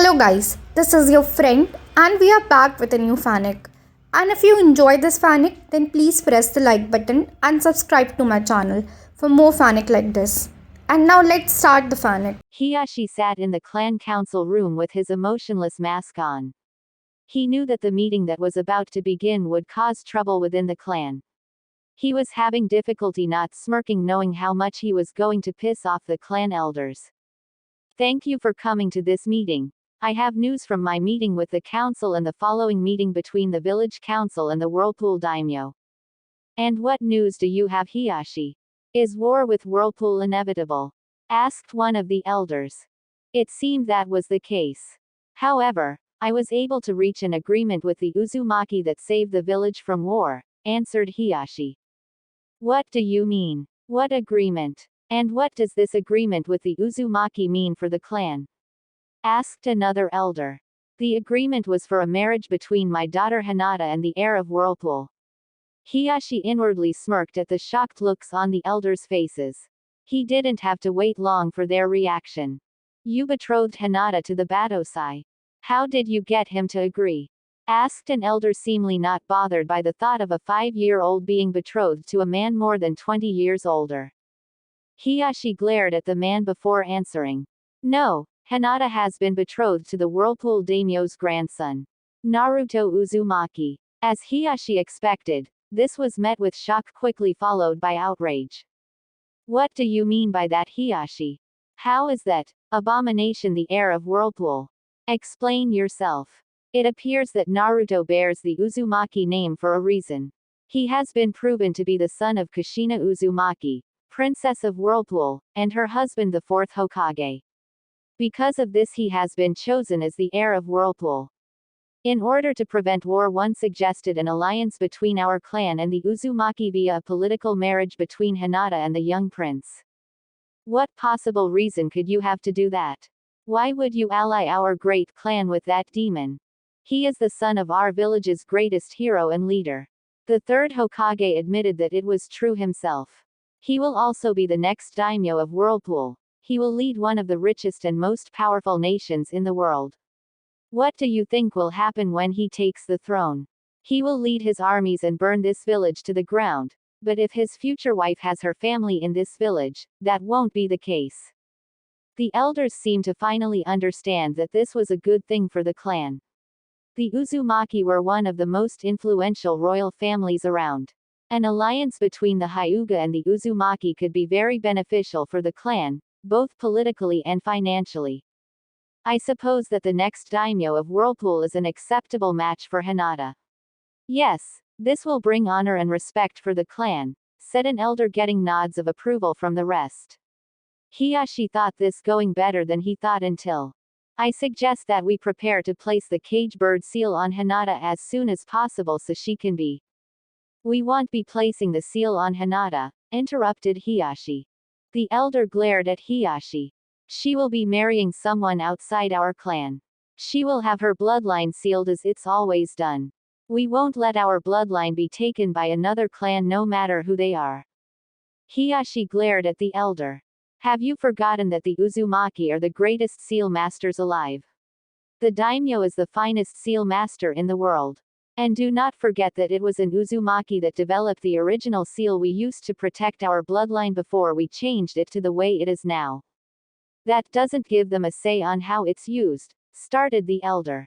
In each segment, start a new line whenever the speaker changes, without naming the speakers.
Hello guys, this is your friend and we are back with a new fanic. And if you enjoy this fanic, then please press the like button and subscribe to my channel for more fanic like this. And now let's start the fanic.
Hiyashi sat in the clan council room with his emotionless mask on. He knew that the meeting that was about to begin would cause trouble within the clan. He was having difficulty not smirking, knowing how much he was going to piss off the clan elders. Thank you for coming to this meeting. I have news from my meeting with the council and the following meeting between the village council and the Whirlpool daimyo. And what news do you have, Hiyashi? Is war with Whirlpool inevitable? Asked one of the elders. It seemed that was the case. However, I was able to reach an agreement with the Uzumaki that saved the village from war, answered Hiyashi. What do you mean? What agreement? And what does this agreement with the Uzumaki mean for the clan? Asked another elder. The agreement was for a marriage between my daughter Hinata and the heir of Whirlpool. Hiyashi inwardly smirked at the shocked looks on the elders' faces. He didn't have to wait long for their reaction. You betrothed Hinata to the Batosai. How did you get him to agree? Asked an elder, seemingly not bothered by the thought of a 5-year-old being betrothed to a man more than 20 years older. Hiyashi glared at the man before answering. No, Hinata has been betrothed to the Whirlpool daimyo's grandson, Naruto Uzumaki. As Hiyashi expected, this was met with shock, quickly followed by outrage. What do you mean by that, Hiyashi? How is that abomination the heir of Whirlpool? Explain yourself. It appears that Naruto bears the Uzumaki name for a reason. He has been proven to be the son of Kushina Uzumaki, Princess of Whirlpool, and her husband the 4th Hokage. Because of this he has been chosen as the heir of Whirlpool. In order to prevent war, one suggested an alliance between our clan and the Uzumaki via a political marriage between Hinata and the young prince. What possible reason could you have to do that? Why would you ally our great clan with that demon? He is the son of our village's greatest hero and leader. The 3rd Hokage admitted that it was true himself. He will also be the next daimyo of Whirlpool. He will lead one of the richest and most powerful nations in the world. What do you think will happen when he takes the throne? He will lead his armies and burn this village to the ground, but if his future wife has her family in this village, that won't be the case. The elders seemed to finally understand that this was a good thing for the clan. The Uzumaki were one of the most influential royal families around. An alliance between the Hyuga and the Uzumaki could be very beneficial for the clan, both politically and financially. I suppose that the next daimyo of Whirlpool is an acceptable match for Hinata. Yes, this will bring honor and respect for the clan, said an elder, getting nods of approval from the rest. Hiyashi thought this going better than he thought until. I suggest that we prepare to place the cage bird seal on Hinata as soon as possible so she can be. We won't be placing the seal on Hinata, interrupted Hiyashi. The elder glared at Hiyashi. She will be marrying someone outside our clan. She will have her bloodline sealed as it's always done. We won't let our bloodline be taken by another clan, no matter who they are. Hiyashi glared at the elder. Have you forgotten that the Uzumaki are the greatest seal masters alive? The daimyo is the finest seal master in the world. And do not forget that it was an Uzumaki that developed the original seal we used to protect our bloodline before we changed it to the way it is now. That doesn't give them a say on how it's used, started the elder.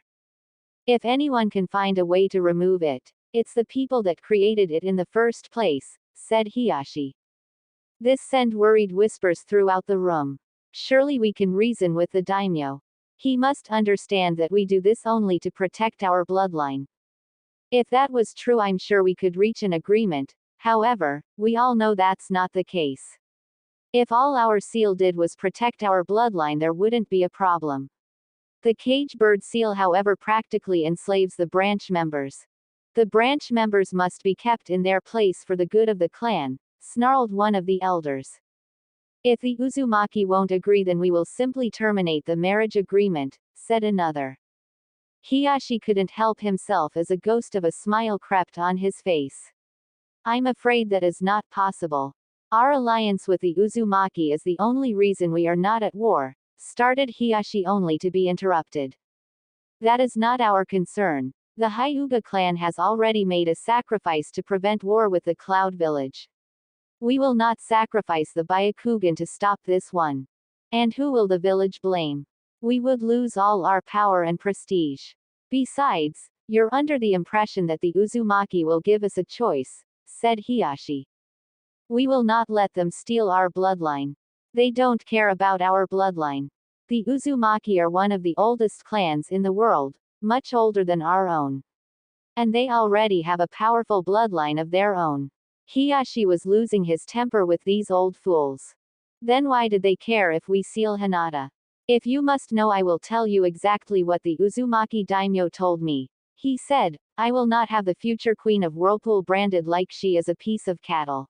If anyone can find a way to remove it, it's the people that created it in the first place, said Hiyashi. This sent worried whispers throughout the room. Surely we can reason with the daimyo. He must understand that we do this only to protect our bloodline. If that was true, I'm sure we could reach an agreement. However, we all know that's not the case. If all our seal did was protect our bloodline, there wouldn't be a problem. The cage bird seal, however, practically enslaves the branch members. The branch members must be kept in their place for the good of the clan, snarled one of the elders. If the Uzumaki won't agree, then we will simply terminate the marriage agreement, said another. Hiyashi couldn't help himself as a ghost of a smile crept on his face. I'm afraid that is not possible. Our alliance with the Uzumaki is the only reason we are not at war, started Hiyashi only to be interrupted. That is not our concern. The Hyuga clan has already made a sacrifice to prevent war with the Cloud Village. We will not sacrifice the Byakugan to stop this one. And who will the village blame? We would lose all our power and prestige. Besides, you're under the impression that the Uzumaki will give us a choice, said Hiyashi. We will not let them steal our bloodline. They don't care about our bloodline. The Uzumaki are one of the oldest clans in the world, much older than our own. And they already have a powerful bloodline of their own. Hiyashi was losing his temper with these old fools. Then why did they care if we seal Hinata? If you must know, I will tell you exactly what the Uzumaki daimyo told me. He said, I will not have the future queen of Whirlpool branded like she is a piece of cattle.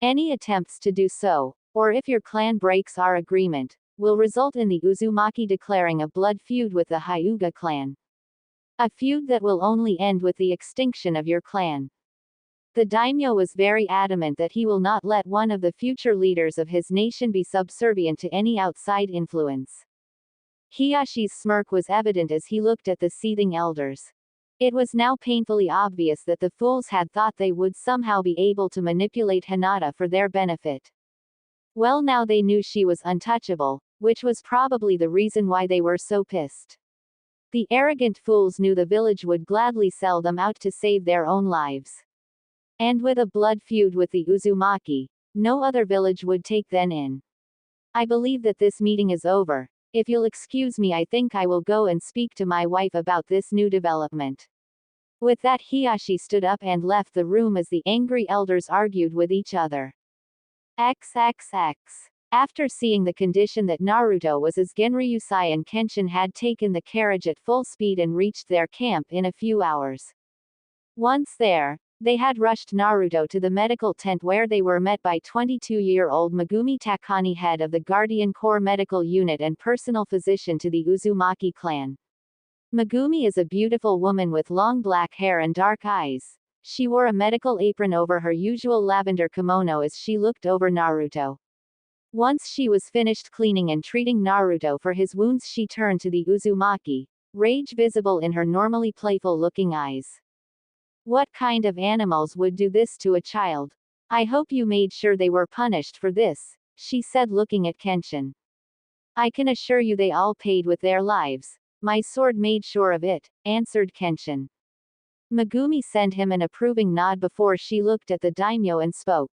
Any attempts to do so, or if your clan breaks our agreement, will result in the Uzumaki declaring a blood feud with the Hyuga clan. A feud that will only end with the extinction of your clan. The daimyo was very adamant that he will not let one of the future leaders of his nation be subservient to any outside influence. Hiyashi's smirk was evident as he looked at the seething elders. It was now painfully obvious that the fools had thought they would somehow be able to manipulate Hinata for their benefit. Well, now they knew she was untouchable, which was probably the reason why they were so pissed. The arrogant fools knew the village would gladly sell them out to save their own lives. And with a blood feud with the Uzumaki, no other village would take them in. I believe that this meeting is over. If you'll excuse me, I think I will go and speak to my wife about this new development. With that, Hiyashi stood up and left the room as the angry elders argued with each other. XXX. After seeing the condition that Naruto was as, Genryusai and Kenshin had taken the carriage at full speed and reached their camp in a few hours. Once there, they had rushed Naruto to the medical tent where they were met by 22-year-old Megumi Takani, head of the Guardian Corps Medical Unit and personal physician to the Uzumaki clan. Megumi is a beautiful woman with long black hair and dark eyes. She wore a medical apron over her usual lavender kimono as she looked over Naruto. Once she was finished cleaning and treating Naruto for his wounds, she turned to the Uzumaki, rage visible in her normally playful-looking eyes. What kind of animals would do this to a child? I hope you made sure they were punished for this, she said, looking at Kenshin. I can assure you they all paid with their lives. My sword made sure of it, answered Kenshin. Megumi sent him an approving nod before she looked at the daimyo and spoke.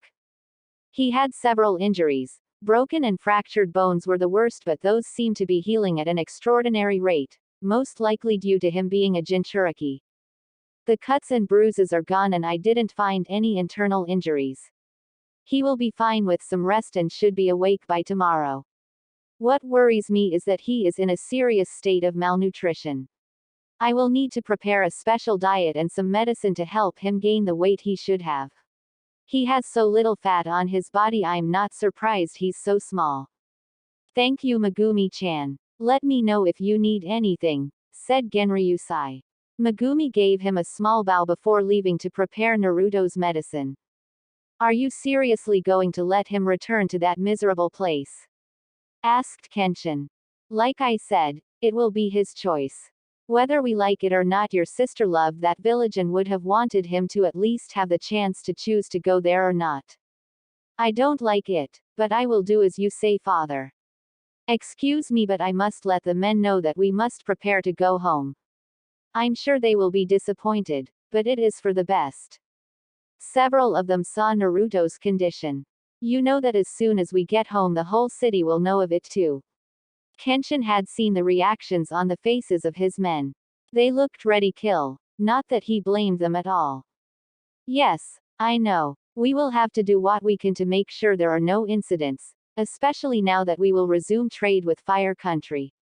He had several injuries. Broken and fractured bones were the worst, but those seemed to be healing at an extraordinary rate, most likely due to him being a Jinchuriki. The cuts and bruises are gone and I didn't find any internal injuries. He will be fine with some rest and should be awake by tomorrow. What worries me is that he is in a serious state of malnutrition. I will need to prepare a special diet and some medicine to help him gain the weight he should have. He has so little fat on his body, I'm not surprised he's so small. Thank you, Megumi-chan. Let me know if you need anything, said Genryusai. Megumi gave him a small bow before leaving to prepare Naruto's medicine. Are you seriously going to let him return to that miserable place? Asked Kenshin. Like I said, it will be his choice. Whether we like it or not, your sister loved that village and would have wanted him to at least have the chance to choose to go there or not. I don't like it, but I will do as you say, father. Excuse me, but I must let the men know that we must prepare to go home. I'm sure they will be disappointed, but it is for the best. Several of them saw Naruto's condition. You know that as soon as we get home, the whole city will know of it too. Kenshin had seen the reactions on the faces of his men. They looked ready to kill, not that he blamed them at all. Yes, I know. We will have to do what we can to make sure there are no incidents, especially now that we will resume trade with Fire Country.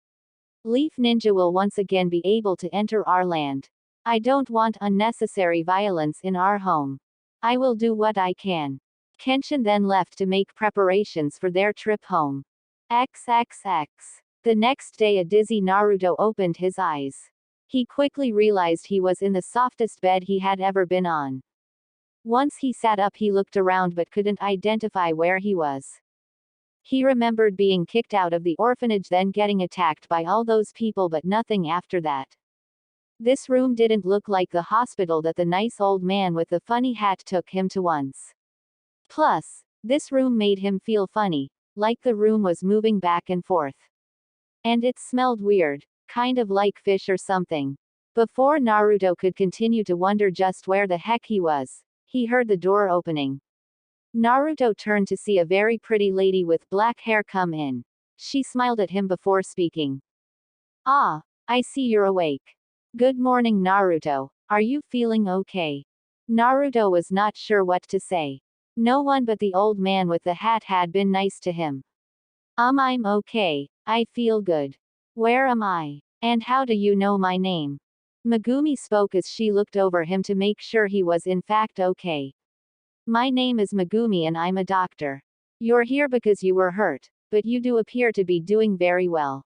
Leaf Ninja will once again be able to enter our land. I don't want unnecessary violence in our home. I will do what I can. Kenshin then left to make preparations for their trip home. XXX. The next day, a dizzy Naruto opened his eyes. He quickly realized he was in the softest bed he had ever been on. Once he sat up, he looked around but couldn't identify where he was. He remembered being kicked out of the orphanage, then getting attacked by all those people, but nothing after that. This room didn't look like the hospital that the nice old man with the funny hat took him to once. Plus, this room made him feel funny, like the room was moving back and forth. And it smelled weird, kind of like fish or something. Before Naruto could continue to wonder just where the heck he was, he heard the door opening. Naruto turned to see a very pretty lady with black hair come in. She smiled at him before speaking. Ah, I see you're awake. Good morning, Naruto. Are you feeling okay? Naruto was not sure what to say. No one but the old man with the hat had been nice to him. I'm okay. I feel good. Where am I? And how do you know my name? Megumi spoke as she looked over him to make sure he was in fact okay. My name is Megumi and I'm a doctor. You're here because you were hurt, but you do appear to be doing very well.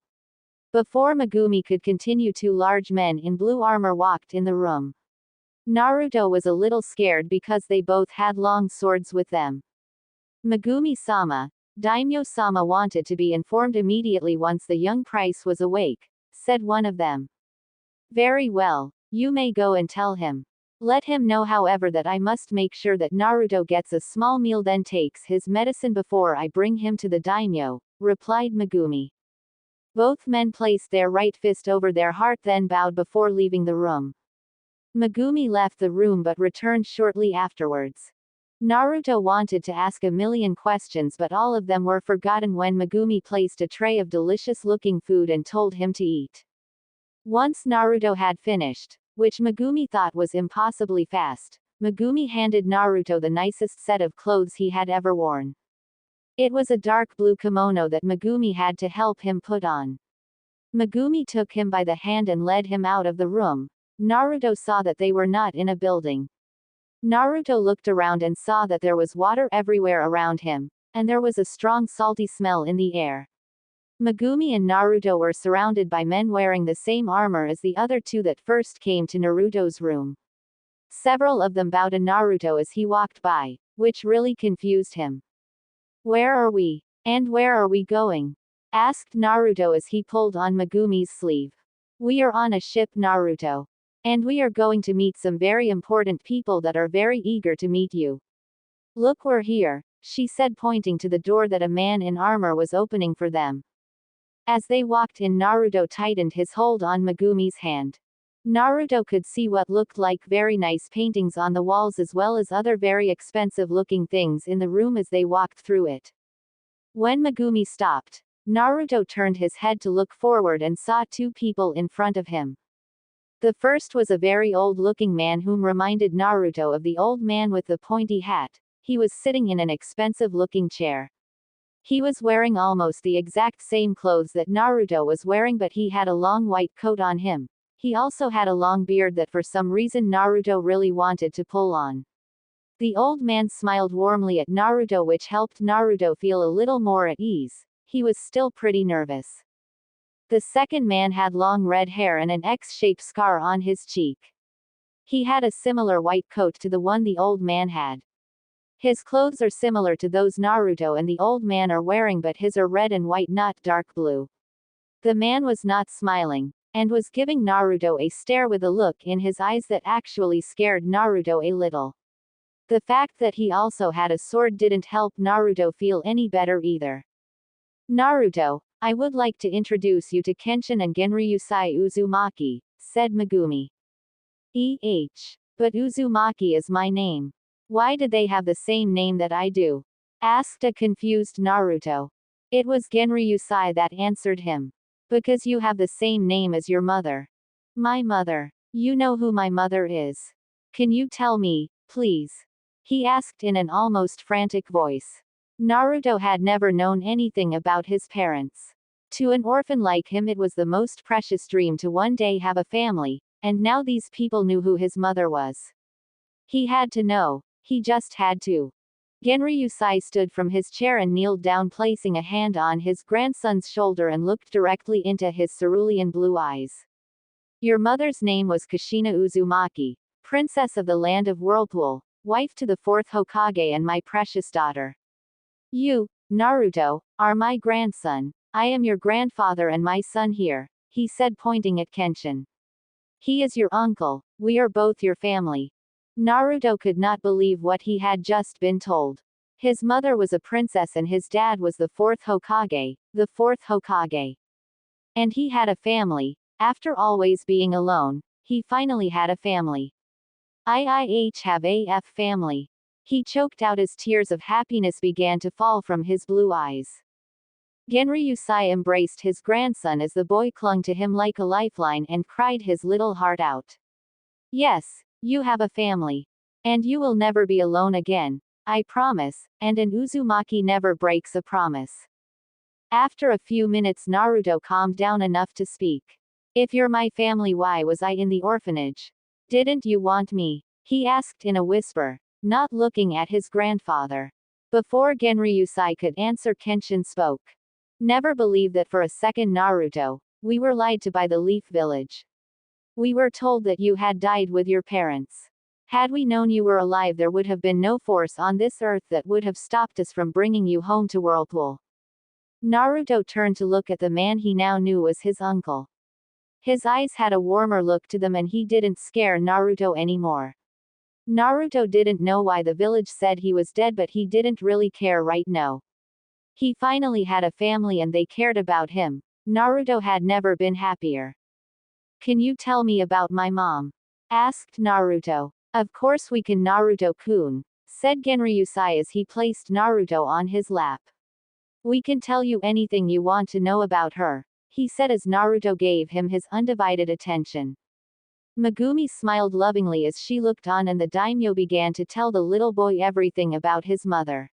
Before Megumi could continue, two large men in blue armor walked in the room. Naruto was a little scared because they both had long swords with them. Megumi-sama, Daimyo-sama wanted to be informed immediately once the young prince was awake, said one of them. Very well, you may go and tell him. Let him know however that I must make sure that Naruto gets a small meal then takes his medicine before I bring him to the daimyo, replied Megumi. Both men placed their right fist over their heart then bowed before leaving the room. Megumi left the room but returned shortly afterwards. Naruto wanted to ask a million questions but all of them were forgotten when Megumi placed a tray of delicious-looking food and told him to eat. Once Naruto had finished, which Megumi thought was impossibly fast, Megumi handed Naruto the nicest set of clothes he had ever worn. It was a dark blue kimono that Megumi had to help him put on. Megumi took him by the hand and led him out of the room. Naruto saw that they were not in a building. Naruto looked around and saw that there was water everywhere around him, and there was a strong salty smell in the air. Megumi and Naruto were surrounded by men wearing the same armor as the other two that first came to Naruto's room. Several of them bowed to Naruto as he walked by, which really confused him. Where are we? And where are we going? Asked Naruto as he pulled on Megumi's sleeve. We are on a ship, Naruto. And we are going to meet some very important people that are very eager to meet you. Look, we're here, she said pointing to the door that a man in armor was opening for them. As they walked in, Naruto tightened his hold on Megumi's hand. Naruto could see what looked like very nice paintings on the walls as well as other very expensive-looking things in the room as they walked through it. When Megumi stopped, Naruto turned his head to look forward and saw two people in front of him. The first was a very old-looking man whom reminded Naruto of the old man with the pointy hat. He was sitting in an expensive-looking chair. He was wearing almost the exact same clothes that Naruto was wearing, but he had a long white coat on him. He also had a long beard that for some reason Naruto really wanted to pull on. The old man smiled warmly at Naruto, which helped Naruto feel a little more at ease. He was still pretty nervous. The second man had long red hair and an X-shaped scar on his cheek. He had a similar white coat to the one the old man had. His clothes are similar to those Naruto and the old man are wearing, but his are red and white, not dark blue. The man was not smiling, and was giving Naruto a stare with a look in his eyes that actually scared Naruto a little. The fact that he also had a sword didn't help Naruto feel any better either. Naruto, I would like to introduce you to Kenshin and Genryusai Uzumaki, said Megumi. But Uzumaki is my name. Why did they have the same name that I do? Asked a confused Naruto. It was Genryusai that answered him. Because you have the same name as your mother. My mother. You know who my mother is. Can you tell me, please? He asked in an almost frantic voice. Naruto had never known anything about his parents. To an orphan like him, it was the most precious dream to one day have a family, and now these people knew who his mother was. He had to know. He just had to. Genryusai stood from his chair and kneeled down, placing a hand on his grandson's shoulder and looked directly into his cerulean blue eyes. Your mother's name was Kushina Uzumaki, princess of the land of Whirlpool, wife to the fourth Hokage and my precious daughter. You, Naruto, are my grandson. I am your grandfather and my son here, he said pointing at Kenshin. He is your uncle. We are both your family. Naruto could not believe what he had just been told. His mother was a princess and his dad was the fourth Hokage, the fourth Hokage. And he had a family. After always being alone, he finally had a family. I have a family. He choked out as tears of happiness began to fall from his blue eyes. Genryusai embraced his grandson as the boy clung to him like a lifeline and cried his little heart out. Yes, you have a family. And you will never be alone again. I promise, and an Uzumaki never breaks a promise. After a few minutes Naruto calmed down enough to speak. If you're my family, why was I in the orphanage? Didn't you want me? He asked in a whisper, not looking at his grandfather. Before Genryusai could answer, Kenshin spoke. Never believe that for a second, Naruto. We were lied to by the Leaf Village. We were told that you had died with your parents. Had we known you were alive, there would have been no force on this earth that would have stopped us from bringing you home to Whirlpool. Naruto turned to look at the man he now knew was his uncle. His eyes had a warmer look to them and he didn't scare Naruto anymore. Naruto didn't know why the village said he was dead, but he didn't really care right now. He finally had a family and they cared about him. Naruto had never been happier. Can you tell me about my mom? Asked Naruto. Of course we can, Naruto-kun, said Genryusai as he placed Naruto on his lap. We can tell you anything you want to know about her, he said as Naruto gave him his undivided attention. Megumi smiled lovingly as she looked on and the daimyo began to tell the little boy everything about his mother.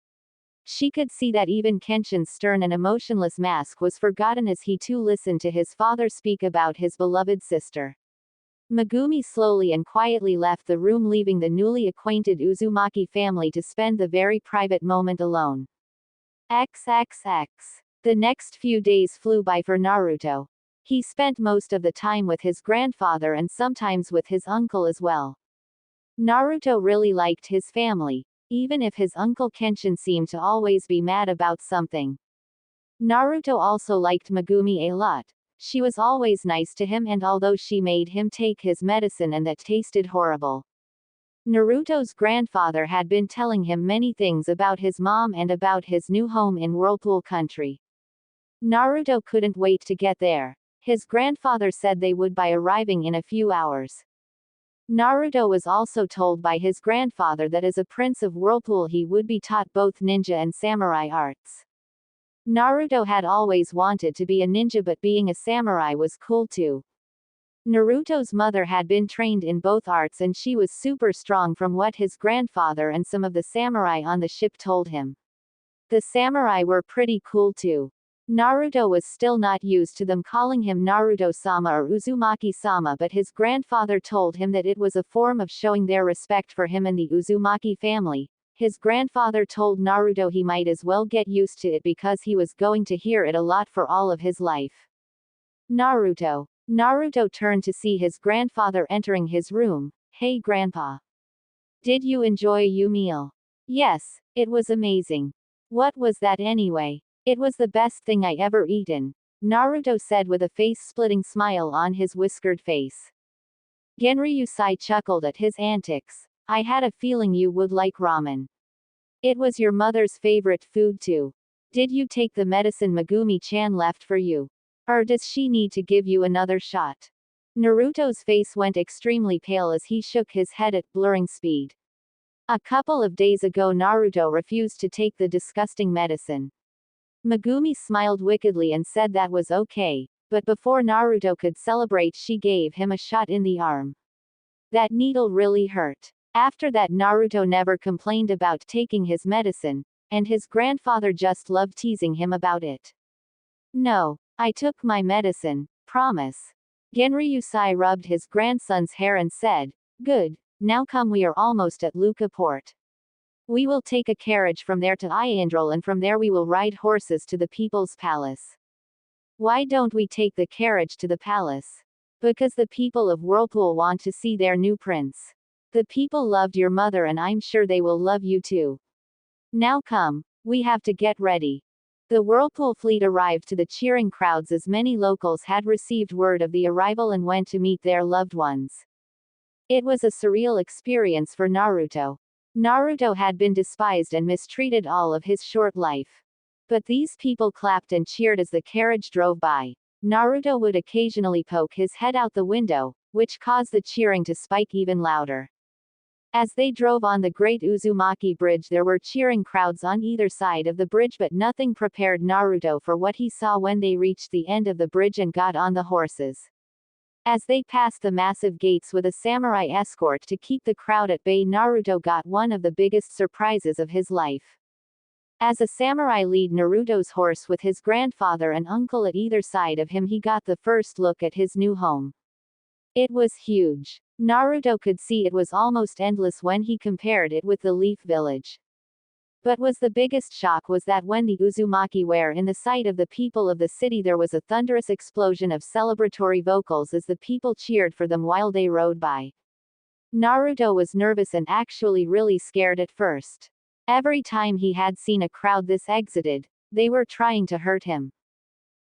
She could see that even Kenshin's stern and emotionless mask was forgotten as he too listened to his father speak about his beloved sister. Megumi slowly and quietly left the room, leaving the newly acquainted Uzumaki family to spend the very private moment alone. XXX. The next few days flew by for Naruto. He spent most of the time with his grandfather and sometimes with his uncle as well. Naruto really liked his family, even if his uncle Kenshin seemed to always be mad about something. Naruto also liked Megumi a lot. She was always nice to him, and although she made him take his medicine and that tasted horrible. Naruto's grandfather had been telling him many things about his mom and about his new home in Whirlpool country. Naruto couldn't wait to get there. His grandfather said they would by arriving in a few hours. Naruto was also told by his grandfather that as a prince of Whirlpool he would be taught both ninja and samurai arts. Naruto had always wanted to be a ninja, but being a samurai was cool too. Naruto's mother had been trained in both arts and she was super strong, from what his grandfather and some of the samurai on the ship told him. The samurai were pretty cool too. Naruto was still not used to them calling him Naruto-sama or Uzumaki-sama, but his grandfather told him that it was a form of showing their respect for him and the Uzumaki family. His grandfather told Naruto he might as well get used to it because he was going to hear it a lot for all of his life. Naruto. Naruto turned to see his grandfather entering his room. Hey grandpa. Did you enjoy your meal? Yes, it was amazing. What was that anyway? It was the best thing I ever eaten, Naruto said with a face-splitting smile on his whiskered face. Genryusai chuckled at his antics. I had a feeling you would like ramen. It was your mother's favorite food too. Did you take the medicine Megumi-chan left for you? Or does she need to give you another shot? Naruto's face went extremely pale as he shook his head at blurring speed. A couple of days ago Naruto refused to take the disgusting medicine. Megumi smiled wickedly and said that was okay, but before Naruto could celebrate she gave him a shot in the arm. That needle really hurt. After that Naruto never complained about taking his medicine, and his grandfather just loved teasing him about it. No, I took my medicine, promise. Genryusai rubbed his grandson's hair and said, good, now come, we are almost at Luca Port. We will take a carriage from there to Iandrol and from there we will ride horses to the People's Palace. Why don't we take the carriage to the palace? Because the people of Whirlpool want to see their new prince. The people loved your mother and I'm sure they will love you too. Now come, we have to get ready. The Whirlpool fleet arrived to the cheering crowds as many locals had received word of the arrival and went to meet their loved ones. It was a surreal experience for Naruto. Naruto had been despised and mistreated all of his short life. But these people clapped and cheered as the carriage drove by. Naruto would occasionally poke his head out the window, which caused the cheering to spike even louder. As they drove on the Great Uzumaki Bridge, there were cheering crowds on either side of the bridge, but nothing prepared Naruto for what he saw when they reached the end of the bridge and got on the horses. As they passed the massive gates with a samurai escort to keep the crowd at bay, Naruto got one of the biggest surprises of his life. As a samurai lead Naruto's horse with his grandfather and uncle at either side of him, he got the first look at his new home. It was huge. Naruto could see it was almost endless when he compared it with the Leaf Village. But the biggest shock was that when the Uzumaki were in the sight of the people of the city, there was a thunderous explosion of celebratory vocals as the people cheered for them while they rode by. Naruto was nervous and actually really scared at first. Every time he had seen a crowd this excited, they were trying to hurt him.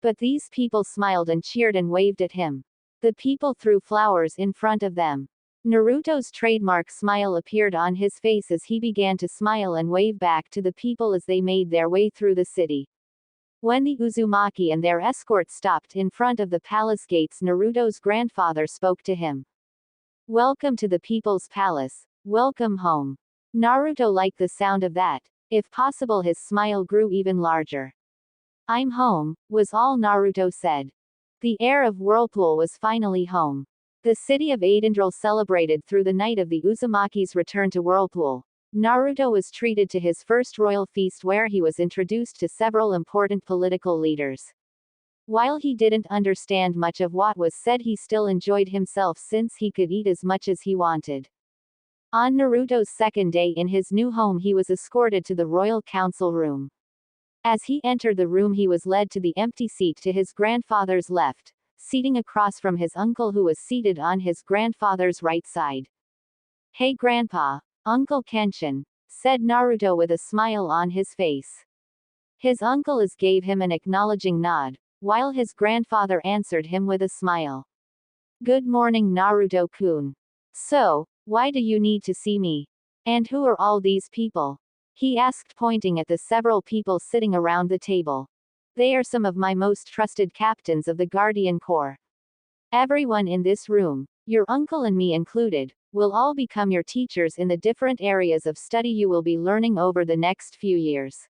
But these people smiled and cheered and waved at him. The people threw flowers in front of them. Naruto's trademark smile appeared on his face as he began to smile and wave back to the people as they made their way through the city. When the Uzumaki and their escort stopped in front of the palace gates, Naruto's grandfather spoke to him. "Welcome to the People's Palace. Welcome home." Naruto liked the sound of that. If possible, his smile grew even larger. "I'm home," was all Naruto said. The heir of Whirlpool was finally home. The city of Aidendral celebrated through the night of the Uzumaki's return to Whirlpool. Naruto was treated to his first royal feast where he was introduced to several important political leaders. While he didn't understand much of what was said, he still enjoyed himself since he could eat as much as he wanted. On Naruto's second day in his new home, he was escorted to the royal council room. As he entered the room, he was led to the empty seat to his grandfather's left, seating across from his uncle who was seated on his grandfather's right side. "Hey Grandpa, Uncle Kenshin," said Naruto with a smile on his face. His uncle gave him an acknowledging nod, while his grandfather answered him with a smile. "Good morning, Naruto-kun. So, why do you need to see me? And who are all these people?" he asked, pointing at the several people sitting around the table. "They are some of my most trusted captains of the Guardian Corps. Everyone in this room, your uncle and me included, will all become your teachers in the different areas of study you will be learning over the next few years."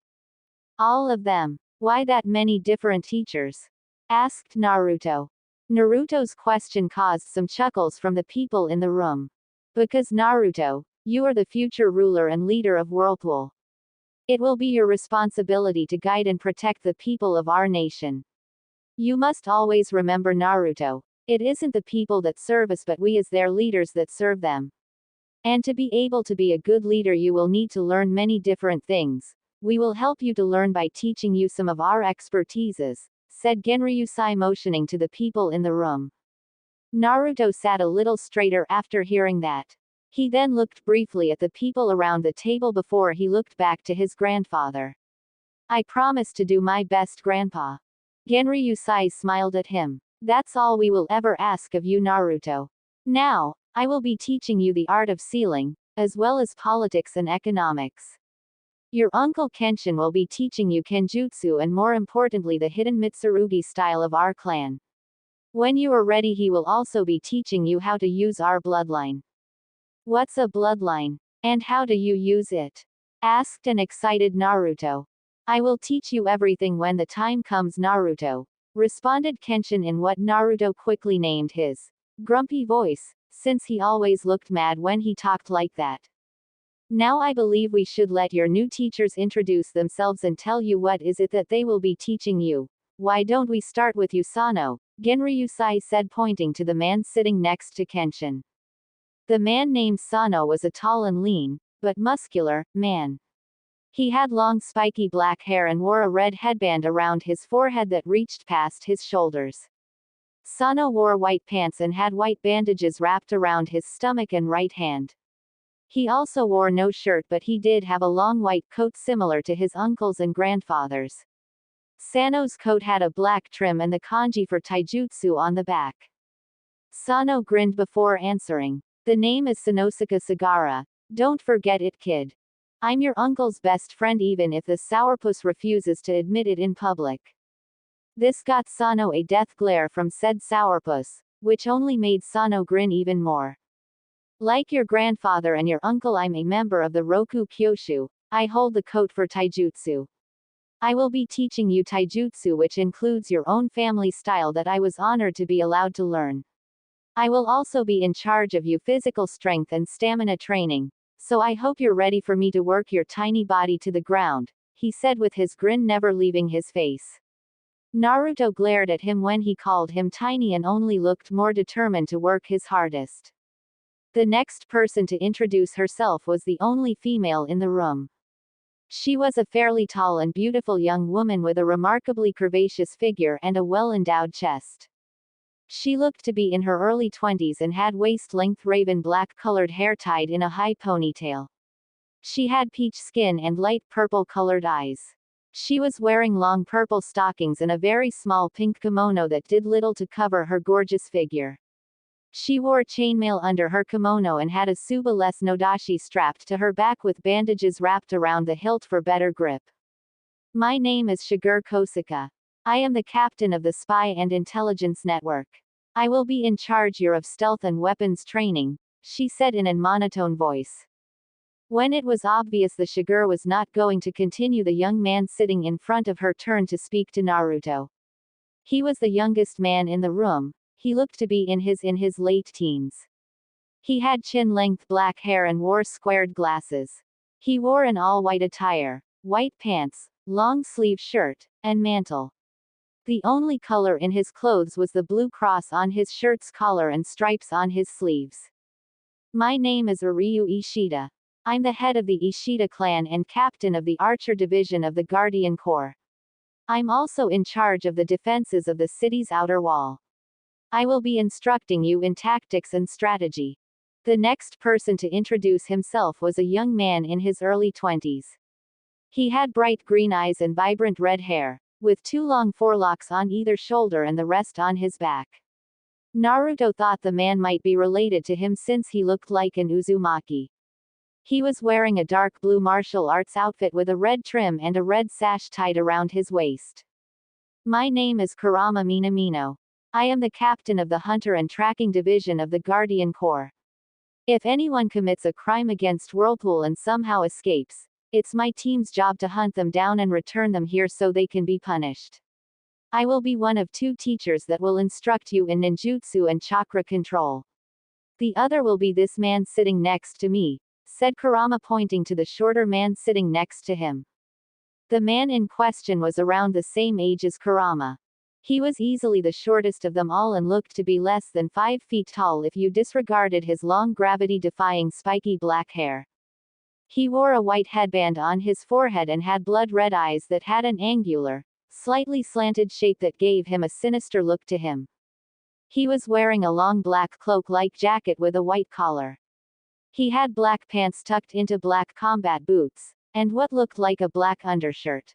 "All of them? Why that many different teachers?" asked Naruto. Naruto's question caused some chuckles from the people in the room. "Because Naruto, you are the future ruler and leader of Whirlpool. It will be your responsibility to guide and protect the people of our nation. You must always remember, Naruto, it isn't the people that serve us but we as their leaders that serve them. And to be able to be a good leader you will need to learn many different things. We will help you to learn by teaching you some of our expertises," said Genryusai, motioning to the people in the room. Naruto sat a little straighter after hearing that. He then looked briefly at the people around the table before he looked back to his grandfather. "I promise to do my best, Grandpa." Genryusai smiled at him. "That's all we will ever ask of you, Naruto. Now, I will be teaching you the art of sealing, as well as politics and economics. Your uncle Kenshin will be teaching you Kenjutsu and more importantly the hidden Mitsurugi style of our clan. When you are ready he will also be teaching you how to use our bloodline." "What's a bloodline? And how do you use it?" asked an excited Naruto. "I will teach you everything when the time comes, Naruto," responded Kenshin in what Naruto quickly named his grumpy voice, since he always looked mad when he talked like that. "Now I believe we should let your new teachers introduce themselves and tell you what is it that they will be teaching you. Why don't we start with you, Sano?" Genryusai said, pointing to the man sitting next to Kenshin. The man named Sano was a tall and lean, but muscular, man. He had long spiky black hair and wore a red headband around his forehead that reached past his shoulders. Sano wore white pants and had white bandages wrapped around his stomach and right hand. He also wore no shirt, but he did have a long white coat similar to his uncle's and grandfather's. Sano's coat had a black trim and the kanji for taijutsu on the back. Sano grinned before answering. The name is Sanosuke Sagara. Don't forget it, kid. I'm your uncle's best friend even if the sourpuss refuses to admit it in public. This got Sano a death glare from said sourpuss, which only made Sano grin even more. Like your grandfather and your uncle, I'm a member of the Roku Kyoshu. I hold the coat for taijutsu. I will be teaching you taijutsu, which includes your own family style that I was honored to be allowed to learn. I will also be in charge of you physical strength and stamina training, so I hope you're ready for me to work your tiny body to the ground, he said with his grin never leaving his face. Naruto glared at him when he called him tiny and only looked more determined to work his hardest. The next person to introduce herself was the only female in the room. She was a fairly tall and beautiful young woman with a remarkably curvaceous figure and a well-endowed chest. She looked to be in her early 20s and had waist-length raven black-colored hair tied in a high ponytail. She had peach skin and light purple-colored eyes. She was wearing long purple stockings and a very small pink kimono that did little to cover her gorgeous figure. She wore chainmail under her kimono and had a tsuba-less nodashi strapped to her back with bandages wrapped around the hilt for better grip. My name is Shigeru Kosuke. I am the captain of the Spy and Intelligence Network. I will be in charge of stealth and weapons training, she said in a monotone voice. When it was obvious the Shigeru was not going to continue, the young man sitting in front of her turned to speak to Naruto. He was the youngest man in the room. He looked to be in his late teens. He had chin-length black hair and wore squared glasses. He wore an all-white attire, white pants, long-sleeve shirt, and mantle. The only color in his clothes was the blue cross on his shirt's collar and stripes on his sleeves. My name is Ryu Ishida. I'm the head of the Ishida clan and captain of the archer division of the Guardian Corps. I'm also in charge of the defenses of the city's outer wall. I will be instructing you in tactics and strategy. The next person to introduce himself was a young man in his early 20s. He had bright green eyes and vibrant red hair, with 2 long forelocks on either shoulder and the rest on his back. Naruto thought the man might be related to him since he looked like an Uzumaki. He was wearing a dark blue martial arts outfit with a red trim and a red sash tied around his waist. My name is Kurama Minamino. I am the captain of the Hunter and Tracking Division of the Guardian Corps. If anyone commits a crime against Whirlpool and somehow escapes, it's my team's job to hunt them down and return them here so they can be punished. I will be one of 2 teachers that will instruct you in ninjutsu and chakra control. The other will be this man sitting next to me, said Kurama pointing to the shorter man sitting next to him. The man in question was around the same age as Kurama. He was easily the shortest of them all and looked to be less than 5 feet tall if you disregarded his long gravity-defying spiky black hair. He wore a white headband on his forehead and had blood-red eyes that had an angular, slightly slanted shape that gave him a sinister look to him. He was wearing a long black cloak-like jacket with a white collar. He had black pants tucked into black combat boots, and what looked like a black undershirt.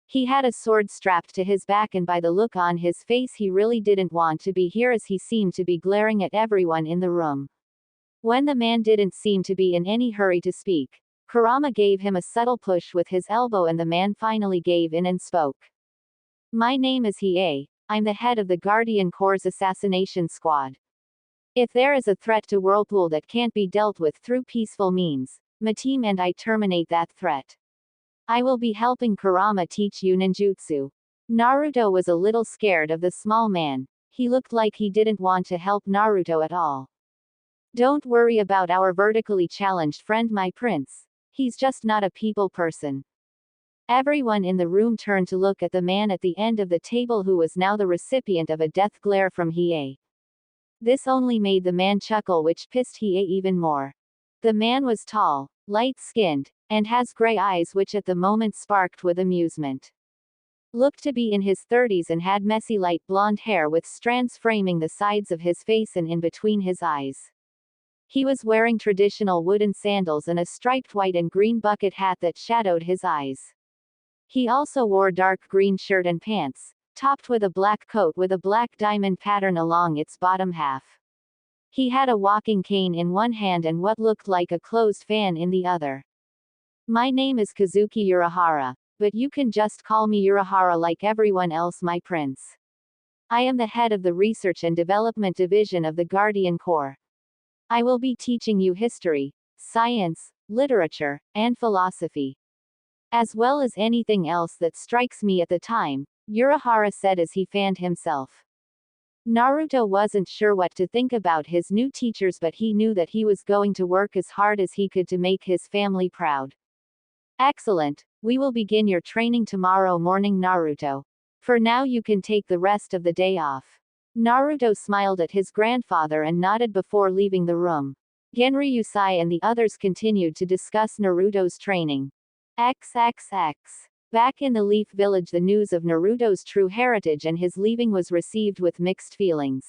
He had a sword strapped to his back, and by the look on his face he really didn't want to be here as he seemed to be glaring at everyone in the room. When the man didn't seem to be in any hurry to speak, Kurama gave him a subtle push with his elbow and the man finally gave in and spoke. My name is Heir. I'm the head of the Guardian Corps' assassination squad. If there is a threat to Whirlpool that can't be dealt with through peaceful means, my team and I terminate that threat. I will be helping Kurama teach you ninjutsu. Naruto was a little scared of the small man. He looked like he didn't want to help Naruto at all. Don't worry about our vertically challenged friend, my prince. He's just not a people person. Everyone in the room turned to look at the man at the end of the table who was now the recipient of a death glare from Hiei. This only made the man chuckle, which pissed Hiei even more. The man was tall, light-skinned, and has gray eyes which at the moment sparked with amusement. Looked to be in his 30s and had messy light blonde hair with strands framing the sides of his face and in between his eyes. He was wearing traditional wooden sandals and a striped white and green bucket hat that shadowed his eyes. He also wore dark green shirt and pants, topped with a black coat with a black diamond pattern along its bottom half. He had a walking cane in one hand and what looked like a closed fan in the other. My name is Kazuki Urahara, but you can just call me Urahara like everyone else, my prince. I am the head of the Research and Development Division of the Guardian Corps. I will be teaching you history, science, literature, and philosophy, as well as anything else that strikes me at the time, Urahara said as he fanned himself. Naruto wasn't sure what to think about his new teachers, but he knew that he was going to work as hard as he could to make his family proud. Excellent, we will begin your training tomorrow morning, Naruto. For now you can take the rest of the day off. Naruto smiled at his grandfather and nodded before leaving the room. Genryusai and the others continued to discuss Naruto's training. XXX. Back in the Leaf Village, the news of Naruto's true heritage and his leaving was received with mixed feelings.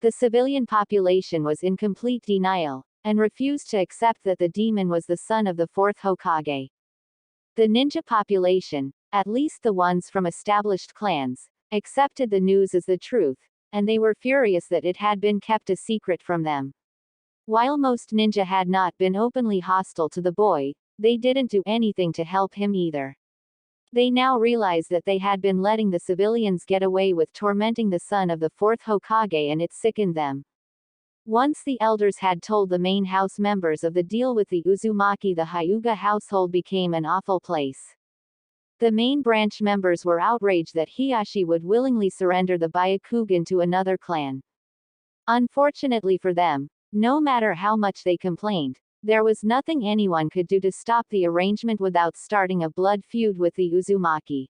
The civilian population was in complete denial, and refused to accept that the demon was the son of the fourth Hokage. The ninja population, at least the ones from established clans, accepted the news as the truth, and they were furious that it had been kept a secret from them. While most ninja had not been openly hostile to the boy, they didn't do anything to help him either. They now realized that they had been letting the civilians get away with tormenting the son of the fourth Hokage, and it sickened them. Once the elders had told the main house members of the deal with the Uzumaki, the Hyuga household became an awful place. The main branch members were outraged that Hiashi would willingly surrender the Byakugan to another clan. Unfortunately for them, no matter how much they complained, there was nothing anyone could do to stop the arrangement without starting a blood feud with the Uzumaki.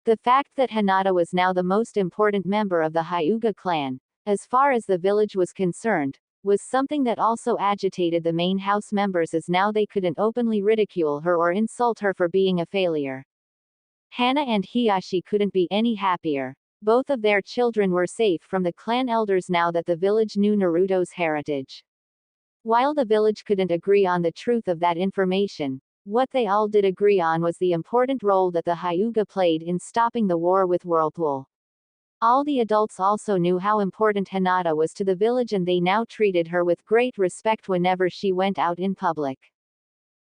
The fact that Hinata was now the most important member of the Hyuga clan, as far as the village was concerned, was something that also agitated the main house members, as now they couldn't openly ridicule her or insult her for being a failure. Hana and Hiashi couldn't be any happier. Both of their children were safe from the clan elders now that the village knew Naruto's heritage. While the village couldn't agree on the truth of that information, what they all did agree on was the important role that the Hyuga played in stopping the war with Whirlpool. All the adults also knew how important Hinata was to the village, and they now treated her with great respect whenever she went out in public.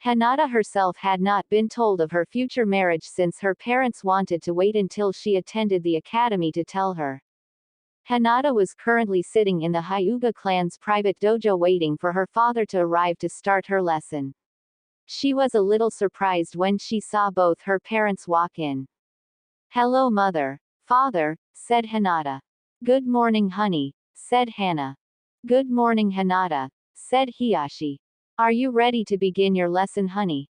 Hinata herself had not been told of her future marriage since her parents wanted to wait until she attended the academy to tell her. Hinata was currently sitting in the Hyuga clan's private dojo waiting for her father to arrive to start her lesson. She was a little surprised when she saw both her parents walk in. "Hello, mother, father," said Hinata. "Good morning, honey," said Hana. "Good morning, Hinata," said Hiashi. "Are you ready to begin your lesson, honey?"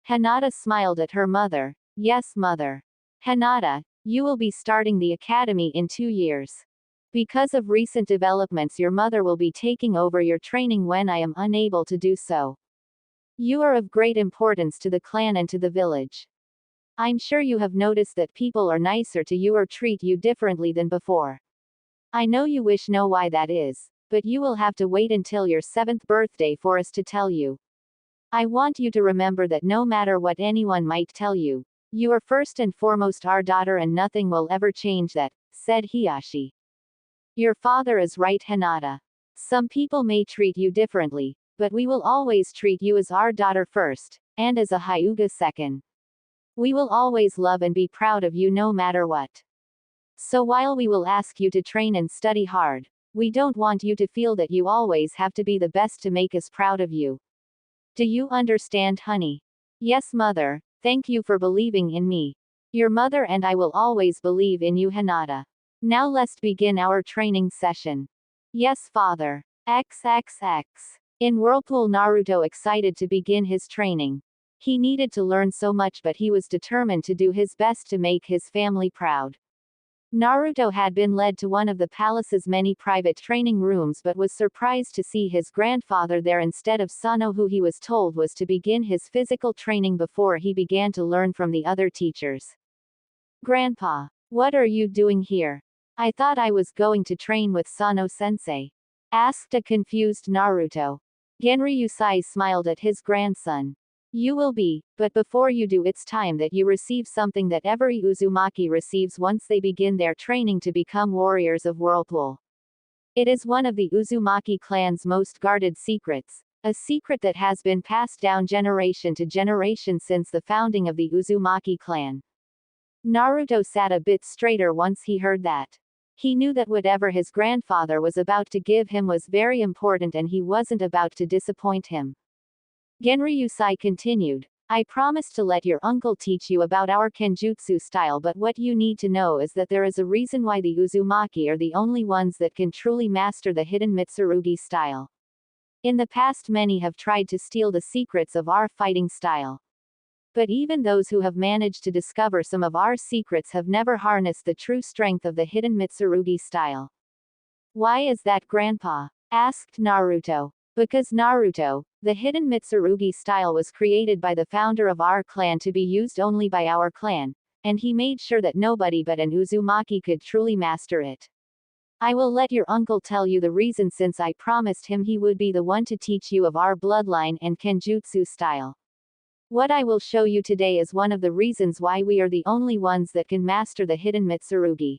Hinata smiled at her mother. "Yes, mother." "Hinata, you will be starting the academy in 2 years. Because of recent developments, your mother will be taking over your training when I am unable to do so. You are of great importance to the clan and to the village. I'm sure you have noticed that people are nicer to you or treat you differently than before. I know you wish to know why that is, but you will have to wait until your 7th birthday for us to tell you. I want you to remember that no matter what anyone might tell you, you are first and foremost our daughter, and nothing will ever change that," said Hiashi. "Your father is right, Hinata. Some people may treat you differently, but we will always treat you as our daughter first, and as a Hyuga second. We will always love and be proud of you no matter what. So while we will ask you to train and study hard, we don't want you to feel that you always have to be the best to make us proud of you. Do you understand, honey?" "Yes, mother, thank you for believing in me. Your mother and I will always believe in you, Hinata. Now let's begin our training session." "Yes, father." XXX. In Whirlpool, Naruto excited to begin his training. He needed to learn so much, but he was determined to do his best to make his family proud. Naruto had been led to one of the palace's many private training rooms, but was surprised to see his grandfather there instead of Sano, who he was told was to begin his physical training before he began to learn from the other teachers. "Grandpa, what are you doing here? I thought I was going to train with Sano-sensei," asked a confused Naruto. Genryusai smiled at his grandson. You will be, but before you do, it's time that you receive something that every Uzumaki receives once they begin their training to become warriors of Whirlpool. It is one of the Uzumaki clan's most guarded secrets, a secret that has been passed down generation to generation since the founding of the Uzumaki clan. Naruto sat a bit straighter once he heard that. He knew that whatever his grandfather was about to give him was very important and he wasn't about to disappoint him. Genryusai continued, I promised to let your uncle teach you about our kenjutsu style, but what you need to know is that there is a reason why the Uzumaki are the only ones that can truly master the hidden Mitsurugi style. In the past, many have tried to steal the secrets of our fighting style. But even those who have managed to discover some of our secrets have never harnessed the true strength of the hidden Mitsurugi style. Why is that, Grandpa? Asked Naruto. Because Naruto, the hidden Mitsurugi style was created by the founder of our clan to be used only by our clan, and he made sure that nobody but an Uzumaki could truly master it. I will let your uncle tell you the reason, since I promised him he would be the one to teach you of our bloodline and kenjutsu style. What I will show you today is one of the reasons why we are the only ones that can master the hidden Mitsurugi.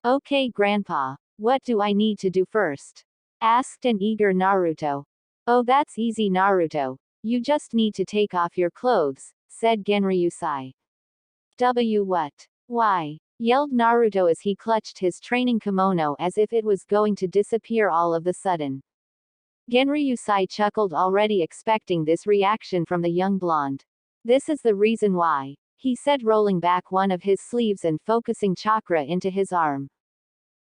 Okay, Grandpa, what do I need to do first? Asked an eager Naruto. Oh, that's easy, Naruto. You just need to take off your clothes, said Genryusai. What? Why? Yelled Naruto as he clutched his training kimono as if it was going to disappear all of a sudden. Genryusai chuckled, already expecting this reaction from the young blonde. This is the reason why, he said, rolling back one of his sleeves and focusing chakra into his arm.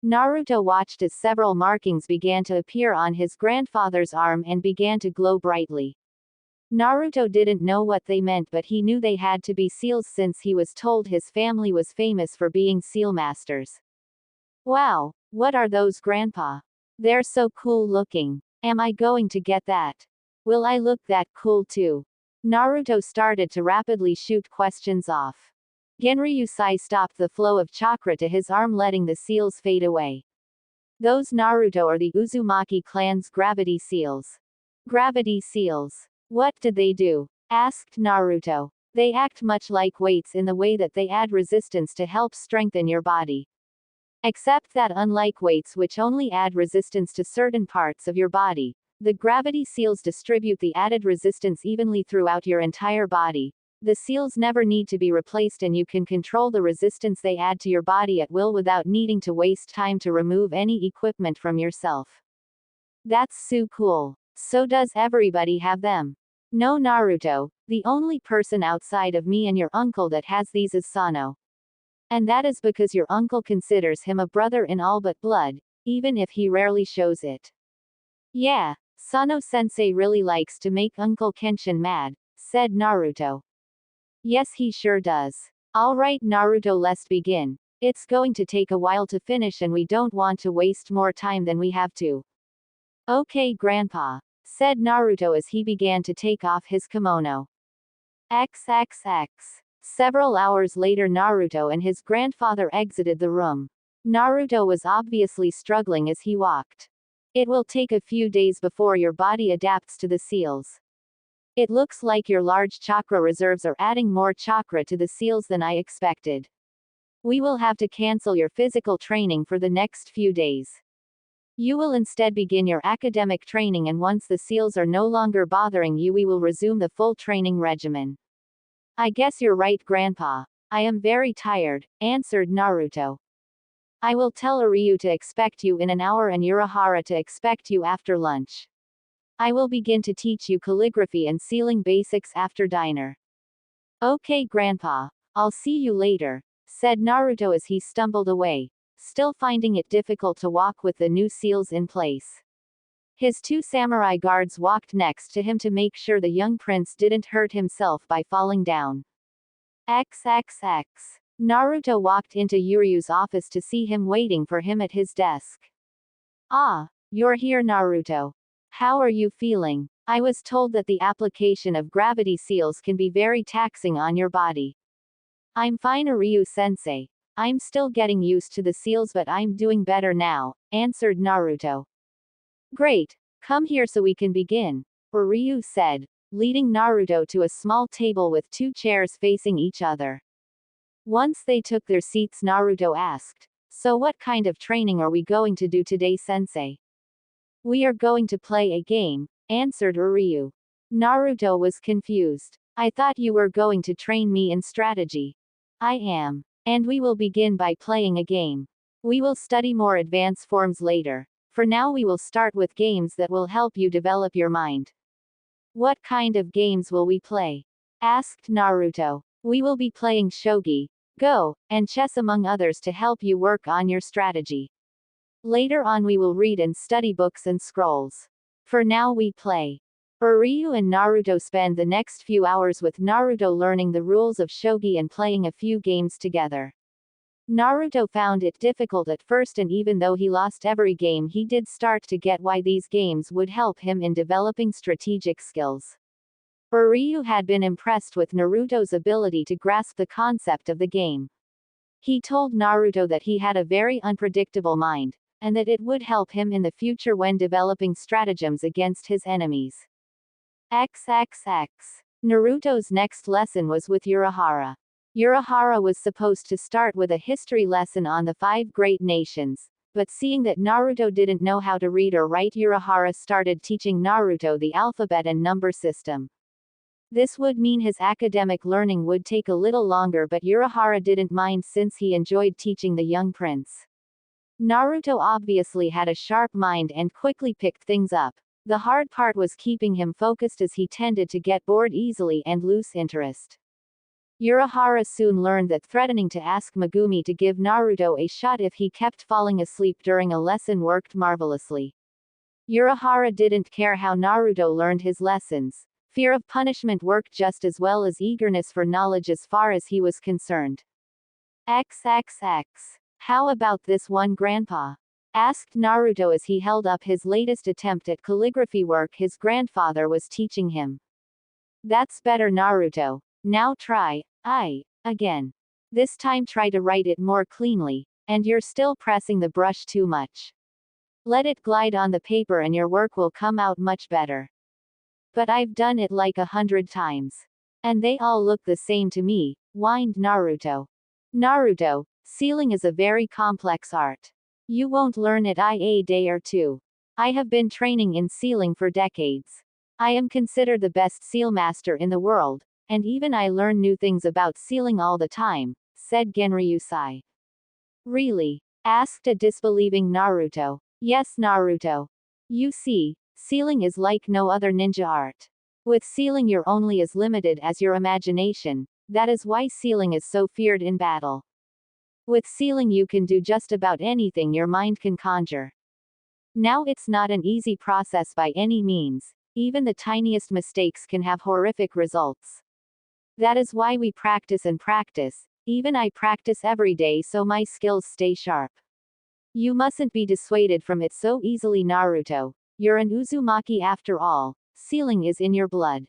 Naruto watched as several markings began to appear on his grandfather's arm and began to glow brightly. Naruto didn't know what they meant, but he knew they had to be seals since he was told his family was famous for being seal masters. Wow, what are those, Grandpa? They're so cool looking. Am I going to get that? Will I look that cool too? Naruto started to rapidly shoot questions off. Genryusai stopped the flow of chakra to his arm, letting the seals fade away. Those, Naruto, are the Uzumaki clan's gravity seals. Gravity seals. What did they do? Asked Naruto. They act much like weights in the way that they add resistance to help strengthen your body. Except that unlike weights, which only add resistance to certain parts of your body, the gravity seals distribute the added resistance evenly throughout your entire body. The seals never need to be replaced and you can control the resistance they add to your body at will without needing to waste time to remove any equipment from yourself. That's so cool. So does everybody have them? No, Naruto, the only person outside of me and your uncle that has these is Sano. And that is because your uncle considers him a brother in all but blood, even if he rarely shows it. Yeah, Sano-sensei really likes to make Uncle Kenshin mad, said Naruto. Yes, he sure does. Alright, Naruto, let's begin. It's going to take a while to finish and we don't want to waste more time than we have to. Okay, Grandpa, said Naruto as he began to take off his kimono. XXX. Several hours later, Naruto and his grandfather exited the room. Naruto was obviously struggling as he walked. It will take a few days before your body adapts to the seals. It looks like your large chakra reserves are adding more chakra to the seals than I expected. We will have to cancel your physical training for the next few days. You will instead begin your academic training, and once the seals are no longer bothering you, we will resume the full training regimen. I guess you're right, Grandpa. I am very tired, answered Naruto. I will tell Ryu to expect you in an hour and Urahara to expect you after lunch. I will begin to teach you calligraphy and sealing basics after dinner. Okay, Grandpa. I'll see you later, said Naruto as he stumbled away, still finding it difficult to walk with the new seals in place. His two samurai guards walked next to him to make sure the young prince didn't hurt himself by falling down. XXX. Naruto walked into Yuryu's office to see him waiting for him at his desk. Ah, you're here, Naruto. How are you feeling? I was told that the application of gravity seals can be very taxing on your body. I'm fine, Ryu-sensei. I'm still getting used to the seals, but I'm doing better now, answered Naruto. Great. Come here so we can begin, Ryu said, leading Naruto to a small table with two chairs facing each other. Once they took their seats, Naruto asked, "So what kind of training are we going to do today, sensei?" "We are going to play a game," answered Uryu. Naruto was confused. "I thought you were going to train me in strategy." "I am. And we will begin by playing a game. We will study more advanced forms later. For now we will start with games that will help you develop your mind." "What kind of games will we play?" asked Naruto. "We will be playing shogi, go, and chess among others to help you work on your strategy. Later on we will read and study books and scrolls. For now we play." Uryu and Naruto spend the next few hours with Naruto learning the rules of shogi and playing a few games together. Naruto found it difficult at first, and even though he lost every game he did start to get why these games would help him in developing strategic skills. Uryu had been impressed with Naruto's ability to grasp the concept of the game. He told Naruto that he had a very unpredictable mind, and that it would help him in the future when developing stratagems against his enemies. XXX. Naruto's next lesson was with Urahara. Urahara was supposed to start with a history lesson on the 5 great nations, but seeing that Naruto didn't know how to read or write, Urahara started teaching Naruto the alphabet and number system. This would mean his academic learning would take a little longer, but Urahara didn't mind since he enjoyed teaching the young prince. Naruto obviously had a sharp mind and quickly picked things up. The hard part was keeping him focused, as he tended to get bored easily and lose interest. Urahara soon learned that threatening to ask Megumi to give Naruto a shot if he kept falling asleep during a lesson worked marvelously. Urahara didn't care how Naruto learned his lessons. Fear of punishment worked just as well as eagerness for knowledge as far as he was concerned. XXX. How about this one, Grandpa? Asked Naruto as he held up his latest attempt at calligraphy work his grandfather was teaching him. That's better, Naruto. Now try, again. This time try to write it more cleanly, and you're still pressing the brush too much. Let it glide on the paper and your work will come out much better. But I've done it like 100 times. And they all look the same to me, whined Naruto. Naruto, sealing is a very complex art. You won't learn it in a day or two. I have been training in sealing for decades. I am considered the best seal master in the world, and even I learn new things about sealing all the time, said Genryusai. Really? Asked a disbelieving Naruto. Yes, Naruto. You see, sealing is like no other ninja art. With sealing you're only as limited as your imagination, that is why sealing is so feared in battle. With sealing you can do just about anything your mind can conjure. Now it's not an easy process by any means, even the tiniest mistakes can have horrific results. That is why we practice and practice, even I practice every day so my skills stay sharp. You mustn't be dissuaded from it so easily, Naruto. You're an Uzumaki after all, sealing is in your blood.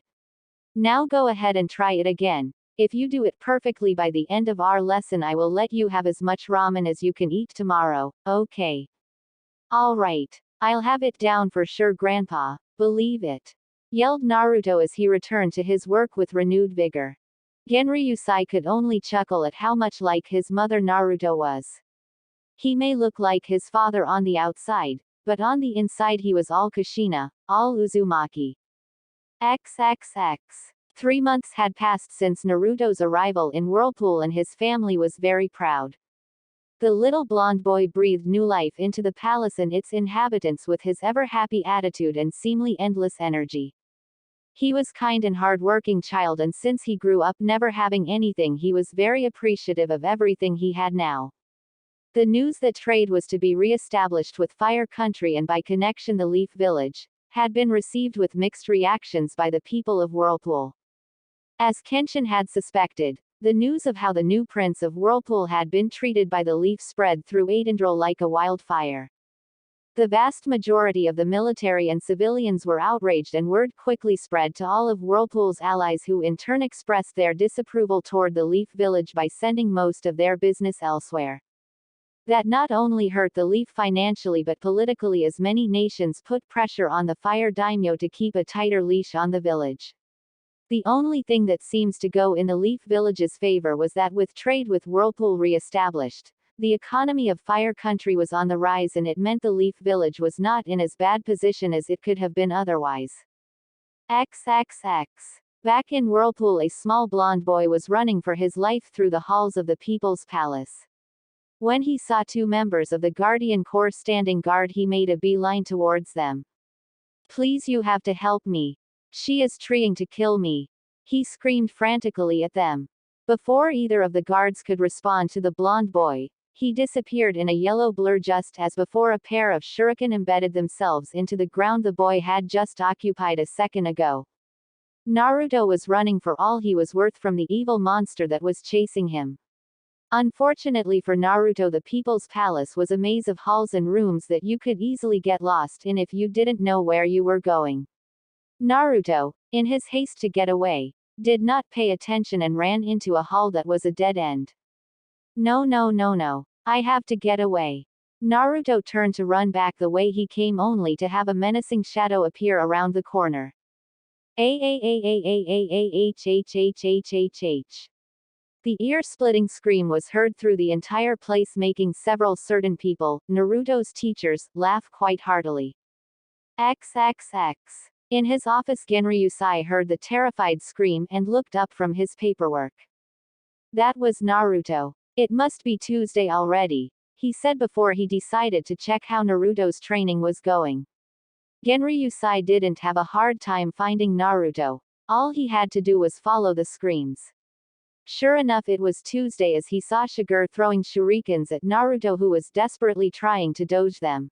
Now go ahead and try it again. If you do it perfectly by the end of our lesson I will let you have as much ramen as you can eat tomorrow, okay? Alright. I'll have it down for sure, Grandpa, believe it. Yelled Naruto as he returned to his work with renewed vigor. Genryusai could only chuckle at how much like his mother Naruto was. He may look like his father on the outside, but on the inside he was all Kushina, all Uzumaki. XXX. 3 months had passed since Naruto's arrival in Whirlpool and his family was very proud. The little blonde boy breathed new life into the palace and its inhabitants with his ever-happy attitude and seemingly endless energy. He was kind and hard-working child, and since he grew up never having anything he was very appreciative of everything he had now. The news that trade was to be re-established with Fire Country and by connection the Leaf Village, had been received with mixed reactions by the people of Whirlpool. As Kenshin had suspected, the news of how the new prince of Whirlpool had been treated by the Leaf spread through Aidendral like a wildfire. The vast majority of the military and civilians were outraged, and word quickly spread to all of Whirlpool's allies, who in turn expressed their disapproval toward the Leaf Village by sending most of their business elsewhere. That not only hurt the Leaf financially but politically, as many nations put pressure on the Fire Daimyo to keep a tighter leash on the village. The only thing that seems to go in the Leaf Village's favor was that with trade with Whirlpool re-established, the economy of Fire Country was on the rise, and it meant the Leaf Village was not in as bad position as it could have been otherwise. XXX. Back in Whirlpool, a small blonde boy was running for his life through the halls of the People's Palace. When he saw two members of the Guardian Corps standing guard, he made a beeline towards them. "Please, you have to help me. She is trying to kill me," he screamed frantically at them. Before either of the guards could respond to the blonde boy, he disappeared in a yellow blur just as before a pair of shuriken embedded themselves into the ground the boy had just occupied a second ago. Naruto was running for all he was worth from the evil monster that was chasing him. Unfortunately for Naruto, the People's Palace was a maze of halls and rooms that you could easily get lost in if you didn't know where you were going. Naruto, in his haste to get away, did not pay attention and ran into a hall that was a dead end. No, no, no, no. I have to get away. Naruto turned to run back the way he came, only to have a menacing shadow appear around the corner. A-H-H-H-H-H-H-H. The ear-splitting scream was heard through the entire place, making several certain people, Naruto's teachers, laugh quite heartily. XXX. In his office, Genryusai heard the terrified scream and looked up from his paperwork. That was Naruto. "It must be Tuesday already," he said before he decided to check how Naruto's training was going. Genryusai didn't have a hard time finding Naruto. All he had to do was follow the screams. Sure enough, it was Tuesday as he saw Shigure throwing shurikens at Naruto, who was desperately trying to dodge them.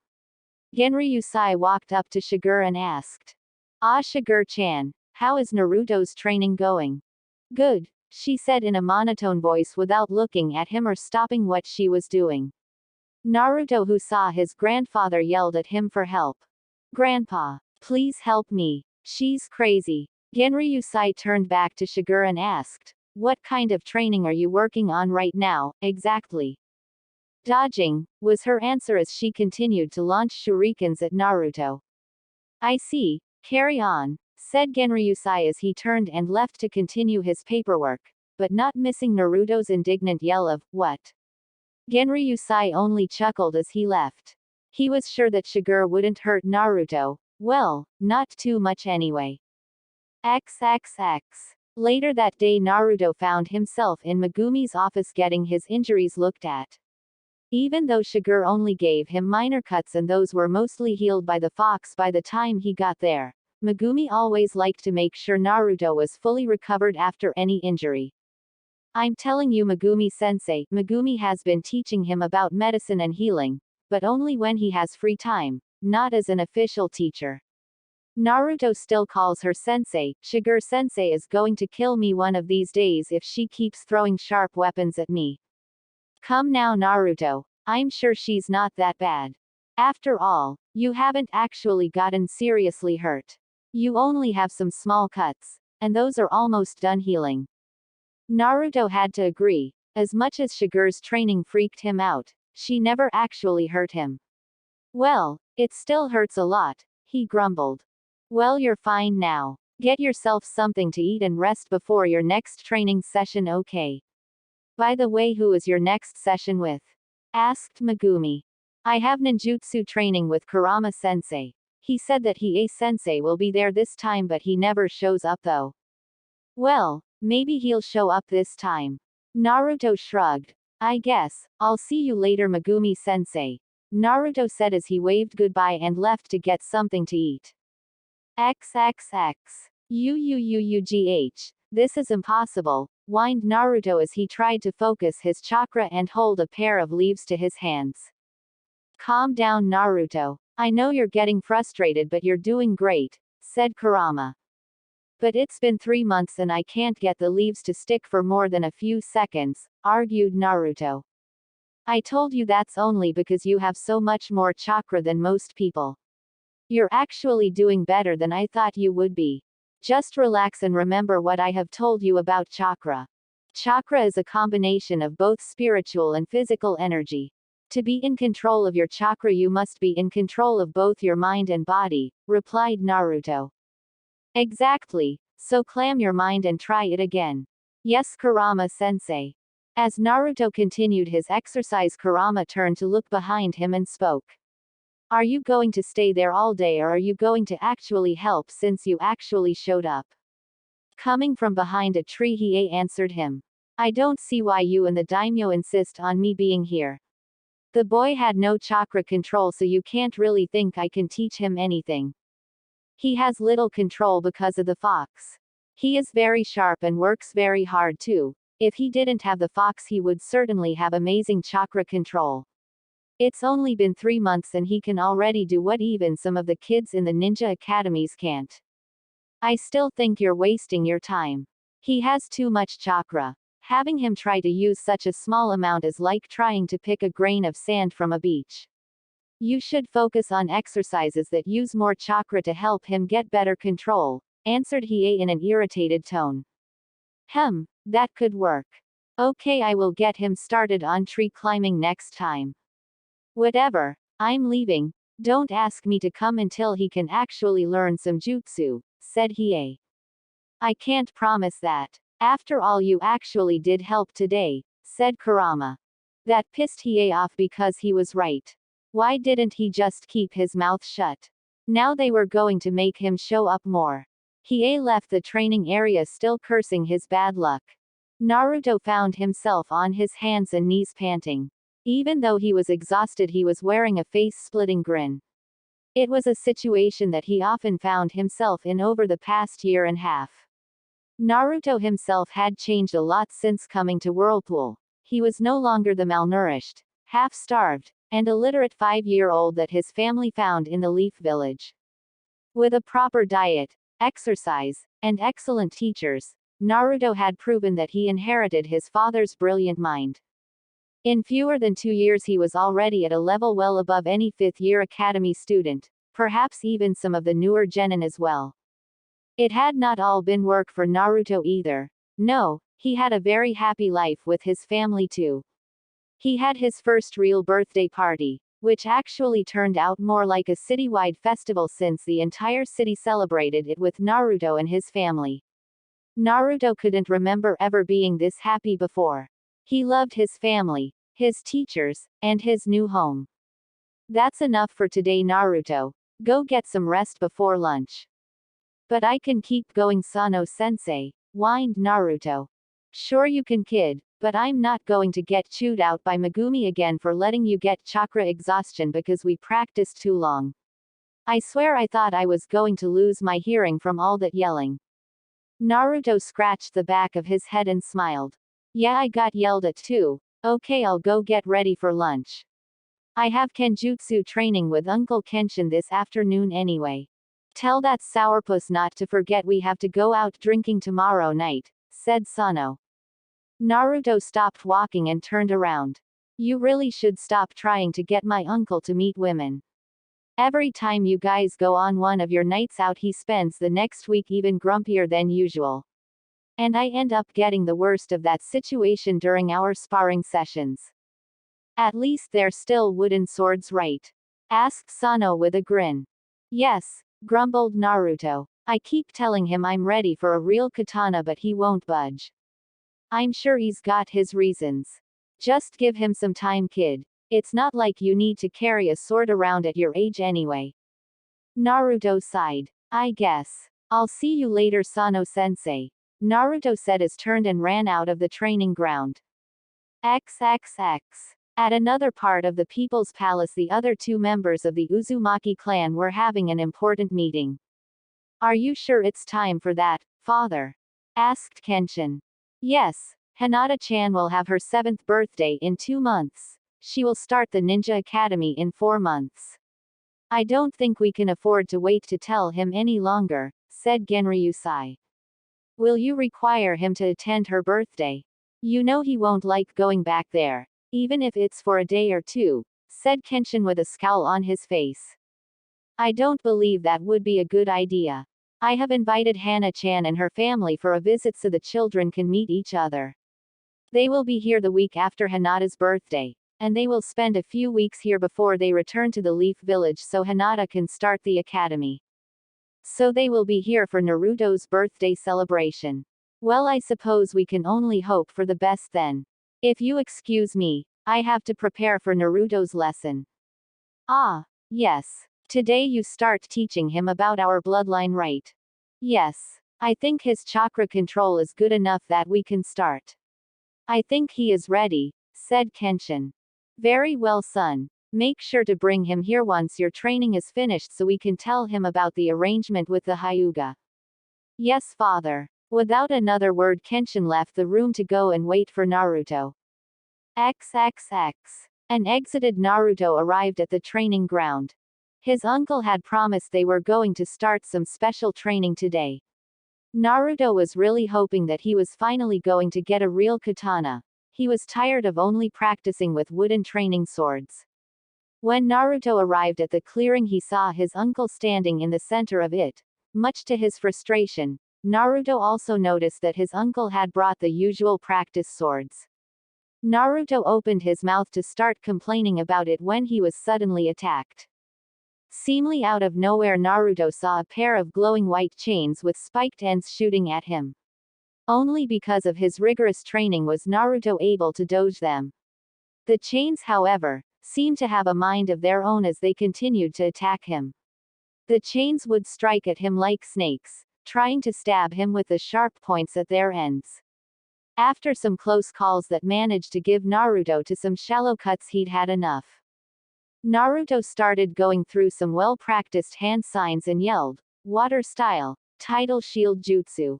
Genryusai walked up to Shigure and asked, "Ah, Shigure-chan, how is Naruto's training going?" "Good," she said in a monotone voice without looking at him or stopping what she was doing. Naruto, who saw his grandfather, yelled at him for help. "Grandpa, please help me. She's crazy." Genryusai turned back to Shigure and asked, "What kind of training are you working on right now, exactly?" "Dodging," was her answer as she continued to launch shurikens at Naruto. "I see, carry on," said Genryusai as he turned and left to continue his paperwork, but not missing Naruto's indignant yell of, "What?" Genryusai only chuckled as he left. He was sure that Shigure wouldn't hurt Naruto. Well, not too much anyway. XXX. Later that day, Naruto found himself in Megumi's office getting his injuries looked at. Even though Shigure only gave him minor cuts and those were mostly healed by the fox by the time he got there, Megumi always liked to make sure Naruto was fully recovered after any injury. "I'm telling you, Megumi-sensei," Megumi has been teaching him about medicine and healing, but only when he has free time, not as an official teacher. Naruto still calls her sensei. "Shigure-sensei is going to kill me one of these days if she keeps throwing sharp weapons at me." "Come now, Naruto, I'm sure she's not that bad. After all, you haven't actually gotten seriously hurt. You only have some small cuts, and those are almost done healing." Naruto had to agree. As much as Shigure's training freaked him out, she never actually hurt him. "Well, it still hurts a lot," he grumbled. "Well, you're fine now. Get yourself something to eat and rest before your next training session, okay? By the way, who is your next session with?" asked Megumi. "I have ninjutsu training with Kurama-sensei. He said that Hiei-sensei will be there this time, but he never shows up though." "Well, maybe he'll show up this time." Naruto shrugged. "I guess, I'll see you later, Megumi-sensei," Naruto said as he waved goodbye and left to get something to eat. XXX. This is impossible, whined Naruto as he tried to focus his chakra and hold a pair of leaves to his hands. "Calm down, Naruto. I know you're getting frustrated, but you're doing great," said Kurama. "But it's been 3 months and I can't get the leaves to stick for more than a few seconds," argued Naruto. "I told you that's only because you have so much more chakra than most people. You're actually doing better than I thought you would be. Just relax and remember what I have told you about chakra. Chakra is a combination of both spiritual and physical energy. To be in control of your chakra, you must be in control of both your mind and body," replied Naruto. "Exactly," So clam your mind and try it again. Yes, Kurama-sensei. As Naruto continued his exercise, Kurama turned to look behind him and spoke. Are you going to stay there all day, or are you going to actually help since you actually showed up? Coming from behind a tree, Hiei answered him. I don't see why you and the daimyo insist on me being here. The boy had no chakra control, so you can't really think I can teach him anything. He has little control because of the fox. He is very sharp and works very hard too. If he didn't have the fox, he would certainly have amazing chakra control. It's only been 3 months and he can already do what even some of the kids in the ninja academies can't. I still think you're wasting your time. He has too much chakra. Having him try to use such a small amount is like trying to pick a grain of sand from a beach. You should focus on exercises that use more chakra to help him get better control, answered Hiei in an irritated tone. That could work. Okay, I will get him started on tree climbing next time. Whatever, I'm leaving. Don't ask me to come until he can actually learn some jutsu, said Hiei. I can't promise that. After all, you actually did help today, said Kurama. That pissed Hiei off because he was right. Why didn't he just keep his mouth shut? Now they were going to make him show up more. Hiei left the training area still cursing his bad luck. Naruto found himself on his hands and knees panting. Even though he was exhausted, he was wearing a face-splitting grin. It was a situation that he often found himself in over the past year and a half. Naruto himself had changed a lot since coming to Whirlpool. He was no longer the malnourished, half-starved, and illiterate 5-year-old that his family found in the Leaf Village. With a proper diet, exercise, and excellent teachers, Naruto had proven that he inherited his father's brilliant mind. In fewer than 2 years he was already at a level well above any 5th-year academy student, perhaps even some of the newer genin as well. It had not all been work for Naruto either. No, he had a very happy life with his family too. He had his first real birthday party, which actually turned out more like a citywide festival since the entire city celebrated it with Naruto and his family. Naruto couldn't remember ever being this happy before. He loved his family, his teachers, and his new home. That's enough for today, Naruto. Go get some rest before lunch. But I can keep going, Sano-sensei, whined Naruto. Sure you can, kid, but I'm not going to get chewed out by Megumi again for letting you get chakra exhaustion because we practiced too long. I swear I thought I was going to lose my hearing from all that yelling. Naruto scratched the back of his head and smiled. Yeah, I got yelled at too. Okay, I'll go get ready for lunch. I have Kenjutsu training with Uncle Kenshin this afternoon anyway. Tell that sourpuss not to forget we have to go out drinking tomorrow night, said Sano. Naruto stopped walking and turned around. You really should stop trying to get my uncle to meet women. Every time you guys go on one of your nights out, he spends the next week even grumpier than usual. And I end up getting the worst of that situation during our sparring sessions. At least they're still wooden swords, right? Asked Sano with a grin. Yes, grumbled Naruto. I keep telling him I'm ready for a real katana, but he won't budge. I'm sure he's got his reasons. Just give him some time, kid. It's not like you need to carry a sword around at your age anyway. Naruto sighed. I guess. I'll see you later, Sano-sensei. Naruto said as turned and ran out of the training ground. XXX. At another part of the People's Palace, the other 2 members of the Uzumaki clan were having an important meeting. Are you sure it's time for that, father? Asked Kenshin. Yes, Hinata-chan will have her 7th birthday in 2 months. She will start the ninja academy in 4 months. I don't think we can afford to wait to tell him any longer, said Genryusai. Will you require him to attend her birthday? You know he won't like going back there, even if it's for a day or 2, said Kenshin with a scowl on his face. I don't believe that would be a good idea. I have invited Hana-chan and her family for a visit so the children can meet each other. They will be here the week after Hinata's birthday, and they will spend a few weeks here before they return to the Leaf Village so Hinata can start the academy. So they will be here for Naruto's birthday celebration. Well, I suppose we can only hope for the best then. If you excuse me, I have to prepare for Naruto's lesson. Ah, yes. Today you start teaching him about our bloodline, right? Yes. I think his chakra control is good enough that we can start. I think he is ready, said Kenshin. Very well, son. Make sure to bring him here once your training is finished so we can tell him about the arrangement with the Hyuga. Yes, father. Without another word, Kenshin left the room to go and wait for Naruto. XXX. And exited. Naruto arrived at the training ground. His uncle had promised they were going to start some special training today. Naruto was really hoping that he was finally going to get a real katana. He was tired of only practicing with wooden training swords. When Naruto arrived at the clearing, he saw his uncle standing in the center of it. Much to his frustration, Naruto also noticed that his uncle had brought the usual practice swords. Naruto opened his mouth to start complaining about it when he was suddenly attacked. Seemingly out of nowhere, Naruto saw a pair of glowing white chains with spiked ends shooting at him. Only because of his rigorous training was Naruto able to dodge them. The chains, however, seemed to have a mind of their own as they continued to attack him. The chains would strike at him like snakes, trying to stab him with the sharp points at their ends. After some close calls that managed to give Naruto to some shallow cuts, he'd had enough. Naruto started going through some well-practiced hand signs and yelled, "Water style, tidal shield jutsu."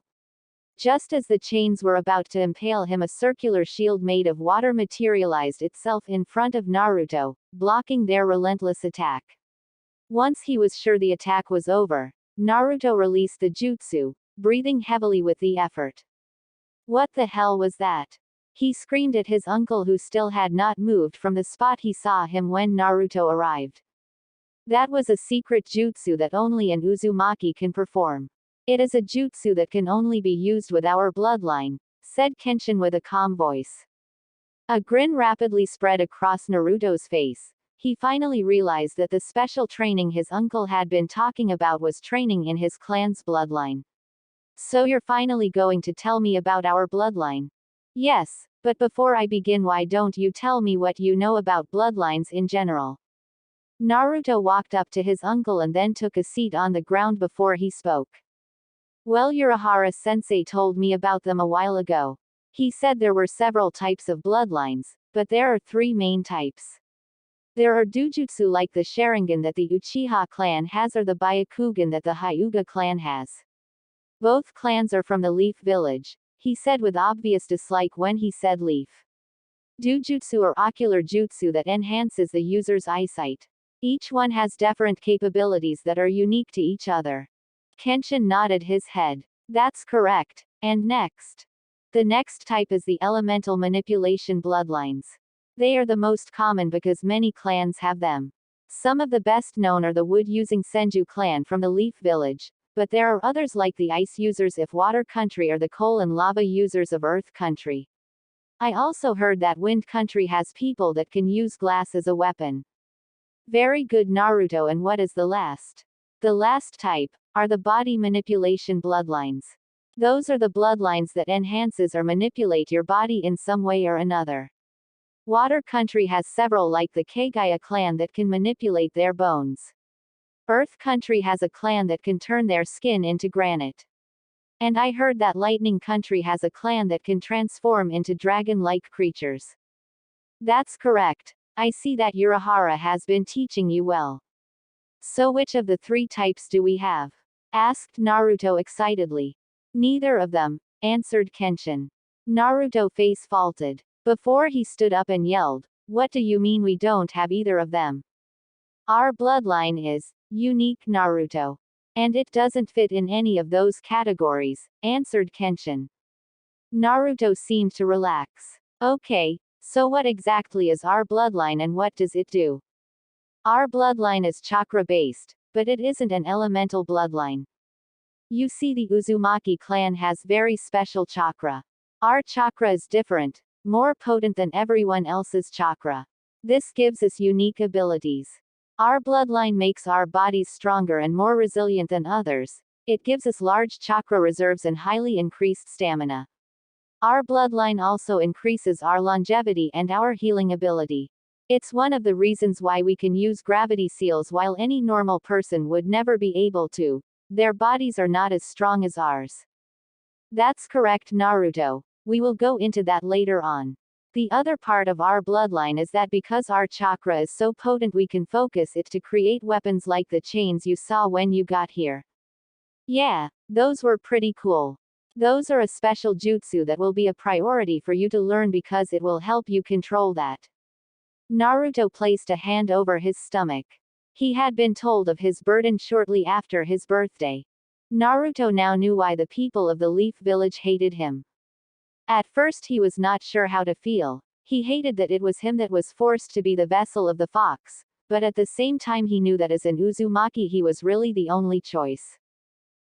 Just as the chains were about to impale him, a circular shield made of water materialized itself in front of Naruto, blocking their relentless attack. Once he was sure the attack was over, Naruto released the jutsu, breathing heavily with the effort. What the hell was that? He screamed at his uncle, who still had not moved from the spot he saw him when Naruto arrived. That was a secret jutsu that only an Uzumaki can perform. It is a jutsu that can only be used with our bloodline, said Kenshin with a calm voice. A grin rapidly spread across Naruto's face. He finally realized that the special training his uncle had been talking about was training in his clan's bloodline. So you're finally going to tell me about our bloodline? Yes, but before I begin, why don't you tell me what you know about bloodlines in general? Naruto walked up to his uncle and then took a seat on the ground before he spoke. Well, Urahara-sensei told me about them a while ago. He said there were several types of bloodlines, but there are three main types. There are dojutsu like the Sharingan that the Uchiha clan has, or the Byakugan that the Hyuga clan has. Both clans are from the Leaf Village, he said with obvious dislike when he said leaf. Dojutsu or ocular jutsu that enhances the user's eyesight. Each one has different capabilities that are unique to each other. Kenshin nodded his head. That's correct. And next? The next type is the elemental manipulation bloodlines. They are the most common because many clans have them. Some of the best known are the wood-using Senju clan from the Leaf Village, but there are others like the ice users of Water Country or the coal and lava users of Earth Country. I also heard that Wind Country has people that can use glass as a weapon. Very good, Naruto. And what is the last? The last type are the body manipulation bloodlines. Those are the bloodlines that enhances or manipulate your body in some way or another. Water Country has several like the Kagaya clan that can manipulate their bones. Earth Country has a clan that can turn their skin into granite. And I heard that Lightning Country has a clan that can transform into dragon-like creatures. That's correct. I see that Urahara has been teaching you well. So which of the three types do we have? Asked Naruto excitedly. Neither of them, answered Kenshin. Naruto face faulted. Before he stood up and yelled, "What do you mean we don't have either of them? Our bloodline is unique, Naruto. And it doesn't fit in any of those categories," answered Kenshin. Naruto seemed to relax. Okay, so what exactly is our bloodline and what does it do? Our bloodline is chakra-based, but it isn't an elemental bloodline. You see, the Uzumaki clan has very special chakra. Our chakra is different, more potent than everyone else's chakra. This gives us unique abilities. Our bloodline makes our bodies stronger and more resilient than others. It gives us large chakra reserves and highly increased stamina. Our bloodline also increases our longevity and our healing ability. It's one of the reasons why we can use gravity seals while any normal person would never be able to. Their bodies are not as strong as ours. That's correct, Naruto. We will go into that later on. The other part of our bloodline is that because our chakra is so potent, we can focus it to create weapons like the chains you saw when you got here. Yeah, those were pretty cool. Those are a special jutsu that will be a priority for you to learn because it will help you control that. Naruto placed a hand over his stomach. He had been told of his burden shortly after his birthday. Naruto now knew why the people of the Leaf Village hated him. At first he was not sure how to feel. He hated that it was him that was forced to be the vessel of the fox, but at the same time he knew that as an Uzumaki he was really the only choice.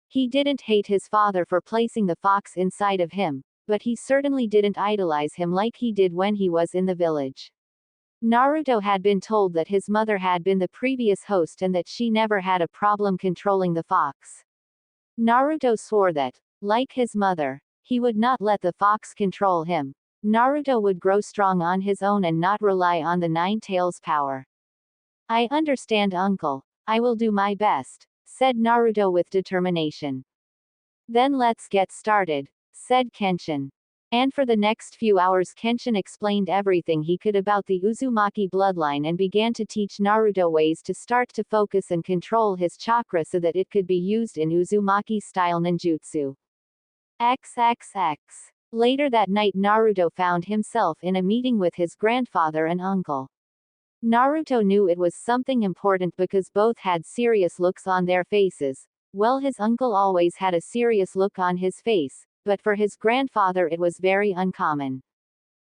He didn't hate his father for placing the fox inside of him, but he certainly didn't idolize him like he did when he was in the village. Naruto had been told that his mother had been the previous host and that she never had a problem controlling the fox. Naruto swore that, like his mother, he would not let the fox control him. Naruto would grow strong on his own and not rely on the Nine Tails' power. I understand, uncle. I will do my best, said Naruto with determination. Then let's get started, said Kenshin. And for the next few hours Kenshin explained everything he could about the Uzumaki bloodline and began to teach Naruto ways to start to focus and control his chakra so that it could be used in Uzumaki-style ninjutsu. XXX. Later that night Naruto found himself in a meeting with his grandfather and uncle. Naruto knew it was something important because both had serious looks on their faces. Well, his uncle always had a serious look on his face, but for his grandfather it was very uncommon.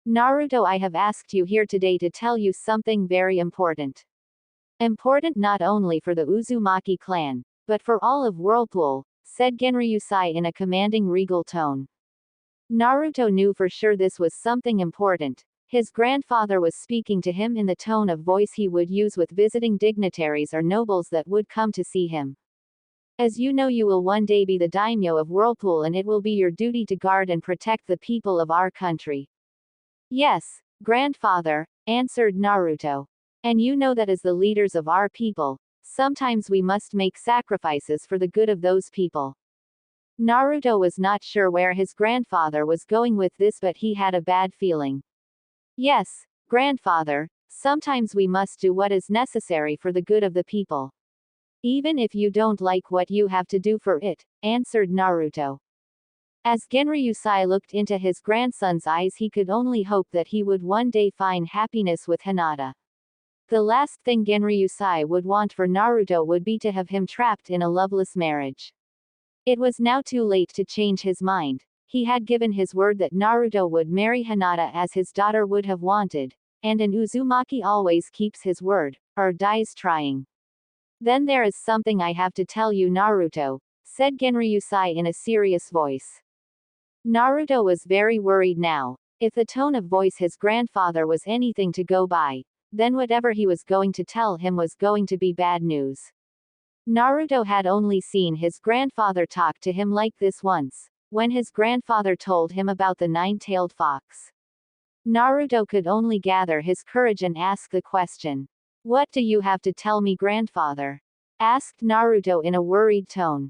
Naruto, I have asked you here today to tell you something very important. Important not only for the Uzumaki clan, but for all of Whirlpool, said Genryusai in a commanding regal tone. Naruto knew for sure this was something important. His grandfather was speaking to him in the tone of voice he would use with visiting dignitaries or nobles that would come to see him. As you know, you will one day be the daimyo of Whirlpool and it will be your duty to guard and protect the people of our country. Yes, grandfather, answered Naruto. And you know that as the leaders of our people, sometimes we must make sacrifices for the good of those people. Naruto was not sure where his grandfather was going with this, but he had a bad feeling. Yes, grandfather, sometimes we must do what is necessary for the good of the people. Even if you don't like what you have to do for it, answered Naruto. As Genryusai looked into his grandson's eyes, he could only hope that he would one day find happiness with Hinata. The last thing Genryusai would want for Naruto would be to have him trapped in a loveless marriage. It was now too late to change his mind. He had given his word that Naruto would marry Hinata as his daughter would have wanted, and an Uzumaki always keeps his word, or dies trying. Then there is something I have to tell you, Naruto, said Genryusai in a serious voice. Naruto was very worried now. If the tone of voice his grandfather was anything to go by, then whatever he was going to tell him was going to be bad news. Naruto had only seen his grandfather talk to him like this once, when his grandfather told him about the nine-tailed fox. Naruto could only gather his courage and ask the question. What do you have to tell me, grandfather? Asked Naruto in a worried tone.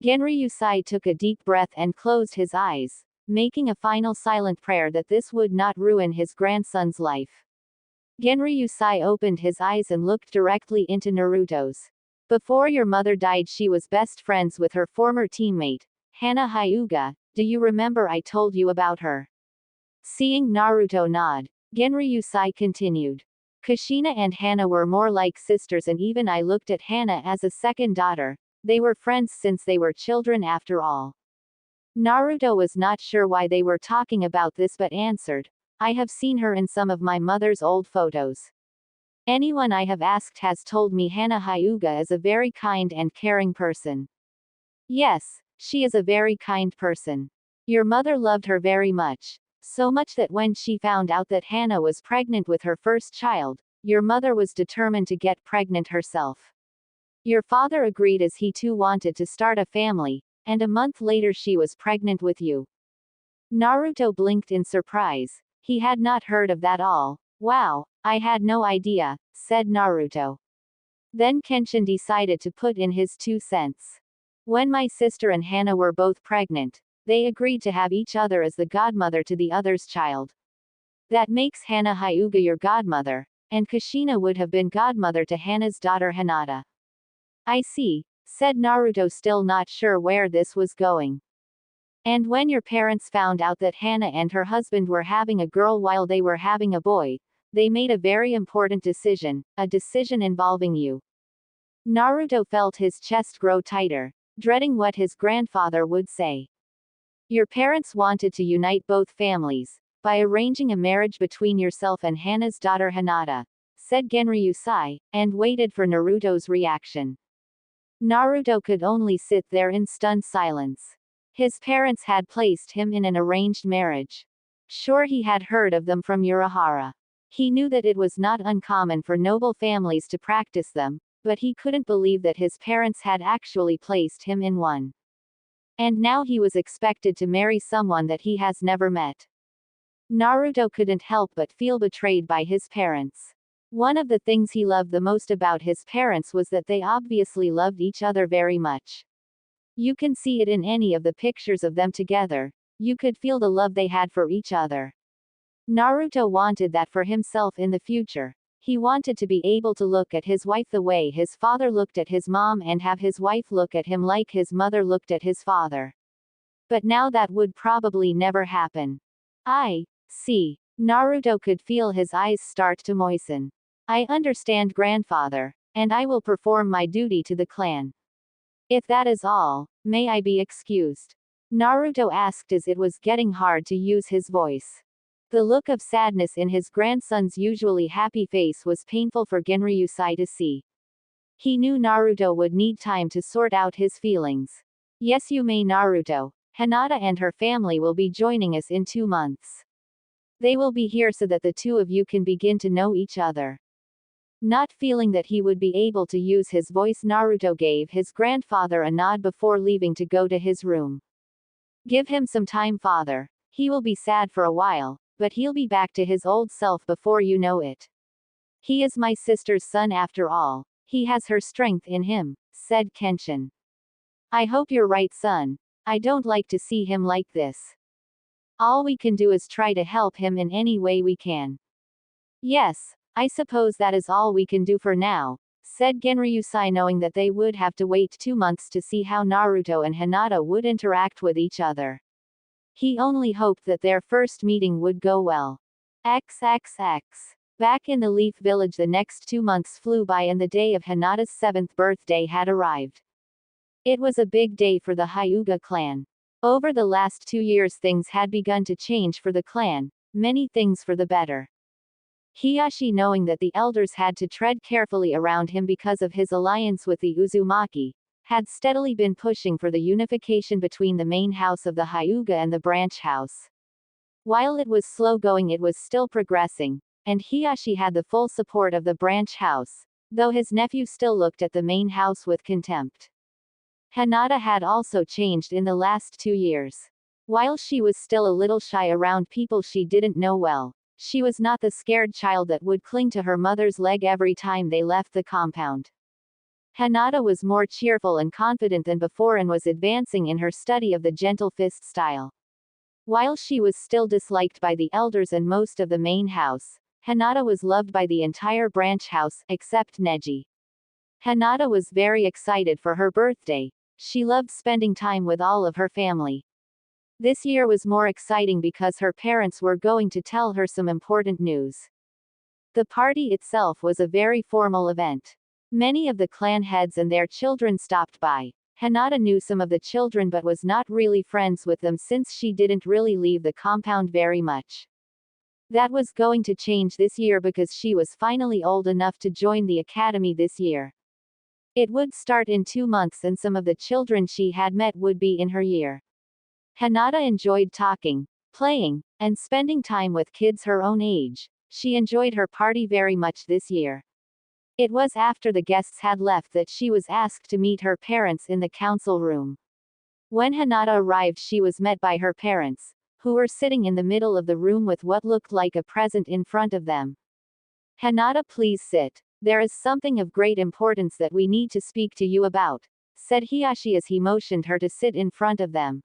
Genryusai took a deep breath and closed his eyes, making a final silent prayer that this would not ruin his grandson's life. Genryusai opened his eyes and looked directly into Naruto's. Before your mother died, she was best friends with her former teammate, Hana Hyuga. Do you remember I told you about her? Seeing Naruto nod, Genryusai continued. Kushina and Hana were more like sisters, and even I looked at Hana as a second daughter. They were friends since they were children after all. Naruto was not sure why they were talking about this but answered, I have seen her in some of my mother's old photos. Anyone I have asked has told me Hana Hyuga is a very kind and caring person. Yes, she is a very kind person. Your mother loved her very much. So much that when she found out that Hana was pregnant with her first child, your mother was determined to get pregnant herself. Your father agreed as he too wanted to start a family, and a month later she was pregnant with you. Naruto blinked in surprise. He had not heard of that all. Wow, I had no idea, said Naruto. Then Kenshin decided to put in his 2 cents. When my sister and Hana were both pregnant, they agreed to have each other as the godmother to the other's child. That makes Hana Hyuga your godmother, and Kushina would have been godmother to Hana's daughter Hinata. I see, said Naruto, still not sure where this was going. And when your parents found out that Hana and her husband were having a girl while they were having a boy, they made a very important decision, a decision involving you. Naruto felt his chest grow tighter, dreading what his grandfather would say. Your parents wanted to unite both families, by arranging a marriage between yourself and Hana's daughter Hinata, said Genryusai, and waited for Naruto's reaction. Naruto could only sit there in stunned silence. His parents had placed him in an arranged marriage. Sure, he had heard of them from Urahara. He knew that it was not uncommon for noble families to practice them, but he couldn't believe that his parents had actually placed him in one. And now he was expected to marry someone that he has never met. Naruto couldn't help but feel betrayed by his parents. One of the things he loved the most about his parents was that they obviously loved each other very much. You can see it in any of the pictures of them together. You could feel the love they had for each other. Naruto wanted that for himself in the future. He wanted to be able to look at his wife the way his father looked at his mom and have his wife look at him like his mother looked at his father. But now that would probably never happen. I see. Naruto could feel his eyes start to moisten. I understand, grandfather, and I will perform my duty to the clan. If that is all, may I be excused? Naruto asked as it was getting hard to use his voice. The look of sadness in his grandson's usually happy face was painful for Genryusai to see. He knew Naruto would need time to sort out his feelings. Yes, you may, Naruto. Hinata and her family will be joining us in 2 months. They will be here so that the two of you can begin to know each other. Not feeling that he would be able to use his voice, Naruto gave his grandfather a nod before leaving to go to his room. Give him some time, father. He will be sad for a while, but he'll be back to his old self before you know it. He is my sister's son after all. He has her strength in him, said Kenshin. I hope you're right, son. I don't like to see him like this. All we can do is try to help him in any way we can. Yes, I suppose that is all we can do for now, said Genryusai, knowing that they would have to wait 2 months to see how Naruto and Hinata would interact with each other. He only hoped that their first meeting would go well. XXX. Back in the Leaf Village, the next 2 months flew by and the day of Hinata's 7th birthday had arrived. It was a big day for the Hyuga clan. Over the last 2 years things had begun to change for the clan, many things for the better. Hiyashi, knowing that the elders had to tread carefully around him because of his alliance with the Uzumaki, had steadily been pushing for the unification between the main house of the Hyuga and the branch house. While it was slow going, it was still progressing, and Hiyashi had the full support of the branch house, though his nephew still looked at the main house with contempt. Hinata had also changed in the last 2 years. While she was still a little shy around people she didn't know well, she was not the scared child that would cling to her mother's leg every time they left the compound. Hinata was more cheerful and confident than before and was advancing in her study of the gentle fist style. While she was still disliked by the elders and most of the main house, Hinata was loved by the entire branch house, except Neji. Hinata was very excited for her birthday. She loved spending time with all of her family. This year was more exciting because her parents were going to tell her some important news. The party itself was a very formal event. Many of the clan heads and their children stopped by. Hinata knew some of the children but was not really friends with them since she didn't really leave the compound very much. That was going to change this year because she was finally old enough to join the academy this year. It would start in 2 months and some of the children she had met would be in her year. Hinata enjoyed talking, playing, and spending time with kids her own age, She enjoyed her party very much this year. It was after the guests had left that she was asked to meet her parents in the council room. When Hinata arrived, she was met by her parents, who were sitting in the middle of the room with what looked like a present in front of them. "Hinata, please sit. There is something of great importance that we need to speak to you about," said Hiyashi as he motioned her to sit in front of them.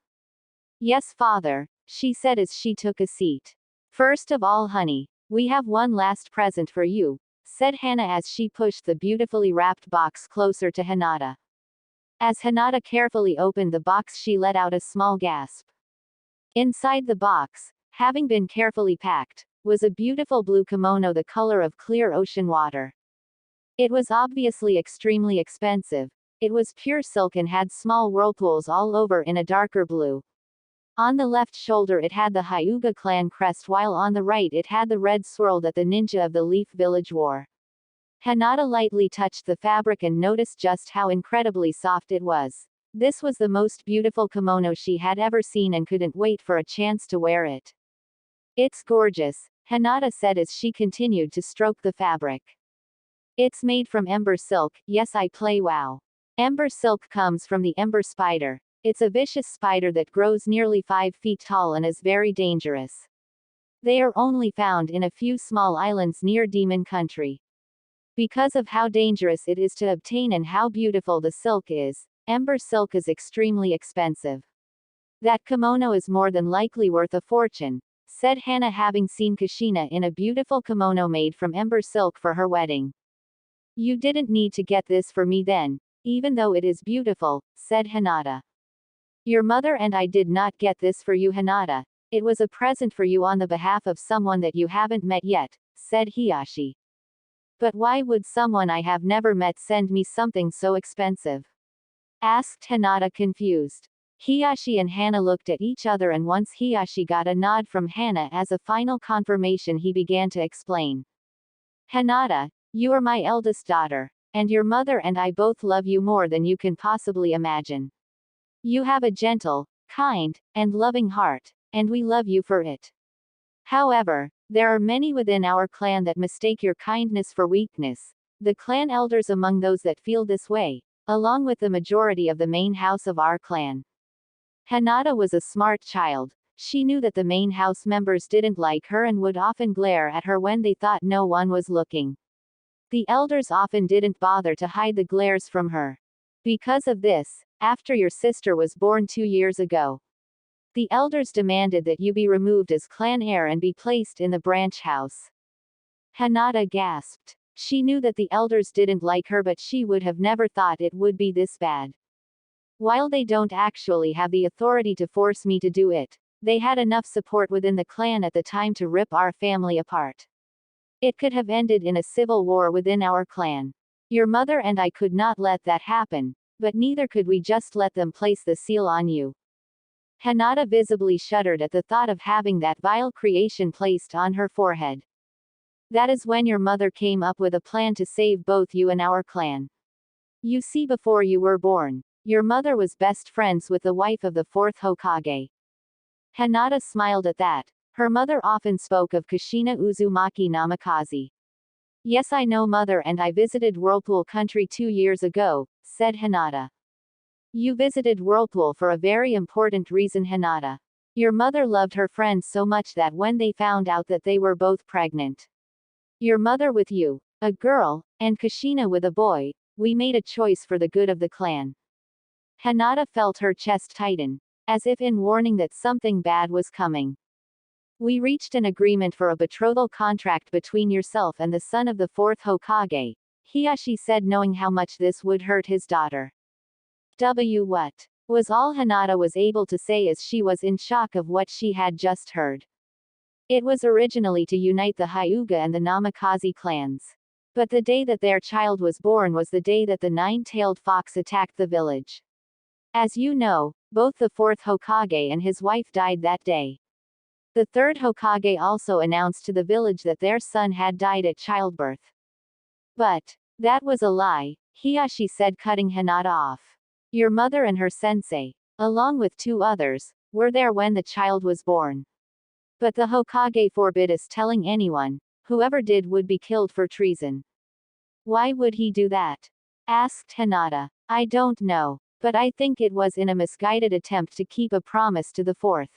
"Yes, father," she said as she took a seat. "First of all, honey, we have one last present for you," said Hana as she pushed the beautifully wrapped box closer to Hinata. As Hinata carefully opened the box, she let out a small gasp. Inside the box, having been carefully packed, was a beautiful blue kimono the color of clear ocean water. It was obviously extremely expensive. It was pure silk and had small whirlpools all over in a darker blue. On the left shoulder it had the Hyuga clan crest, while on the right it had the red swirl that the ninja of the Leaf Village wore. Hinata lightly touched the fabric and noticed just how incredibly soft it was. This was the most beautiful kimono she had ever seen and couldn't wait for a chance to wear it. "It's gorgeous," Hinata said as she continued to stroke the fabric. "It's made from ember silk. Yes, I play WoW. Ember silk comes from the ember spider. It's a vicious spider that grows nearly 5 feet tall and is very dangerous. They are only found in a few small islands near Demon Country. Because of how dangerous it is to obtain and how beautiful the silk is, ember silk is extremely expensive. That kimono is more than likely worth a fortune," said Hana, having seen Kushina in a beautiful kimono made from ember silk for her wedding. "You didn't need to get this for me then, even though it is beautiful," said Hinata. "Your mother and I did not get this for you, Hinata. It was a present for you on the behalf of someone that you haven't met yet," said Hiyashi. "But why would someone I have never met send me something so expensive?" asked Hinata, confused. Hiyashi and Hana looked at each other, and once Hiyashi got a nod from Hana as a final confirmation, he began to explain. "Hinata, you are my eldest daughter, and your mother and I both love you more than you can possibly imagine. You have a gentle, kind, and loving heart, and we love you for it. However, there are many within our clan that mistake your kindness for weakness. The clan elders among those that feel this way, along with the majority of the main house of our clan." Hinata was a smart child. She knew that the main house members didn't like her and would often glare at her when they thought no one was looking. The elders often didn't bother to hide the glares from her. Because of this, after your sister was born 2 years ago, the elders demanded that you be removed as clan heir and be placed in the branch house. Hinata gasped. She knew that the elders didn't like her, but she would have never thought it would be this bad. "While they don't actually have the authority to force me to do it, they had enough support within the clan at the time to rip our family apart. It could have ended in a civil war within our clan. Your mother and I could not let that happen, but neither could we just let them place the seal on you." Hinata visibly shuddered at the thought of having that vile creation placed on her forehead. "That is when your mother came up with a plan to save both you and our clan. You see, before you were born, your mother was best friends with the wife of the 4th Hokage." Hinata smiled at that. Her mother often spoke of Kushina Uzumaki Namikaze. "Yes, I know, mother, and I visited Whirlpool country 2 years ago," said Hinata. "You visited Whirlpool for a very important reason, Hinata. Your mother loved her friends so much that when they found out that they were both pregnant, your mother with you, a girl, and Kushina with a boy, we made a choice for the good of the clan." Hinata felt her chest tighten, as if in warning that something bad was coming. "We reached an agreement for a betrothal contract between yourself and the son of the 4th Hokage," Hiyashi said, knowing how much this would hurt his daughter. What was all Hinata was able to say as she was in shock of what she had just heard. It was originally to unite the Hyuga and the Namikaze clans. But the day that their child was born was the day that the 9-tailed fox attacked the village. As you know, both the 4th Hokage and his wife died that day. The 3rd Hokage also announced to the village that their son had died at childbirth. "But that was a lie," Hiyashi said, cutting Hinata off. "Your mother and her sensei, along with 2 others, were there when the child was born. But the Hokage forbid us telling anyone, Whoever did would be killed for treason. Why would he do that? Asked Hinata. I don't know, but I think it was in a misguided attempt to keep a promise to the fourth.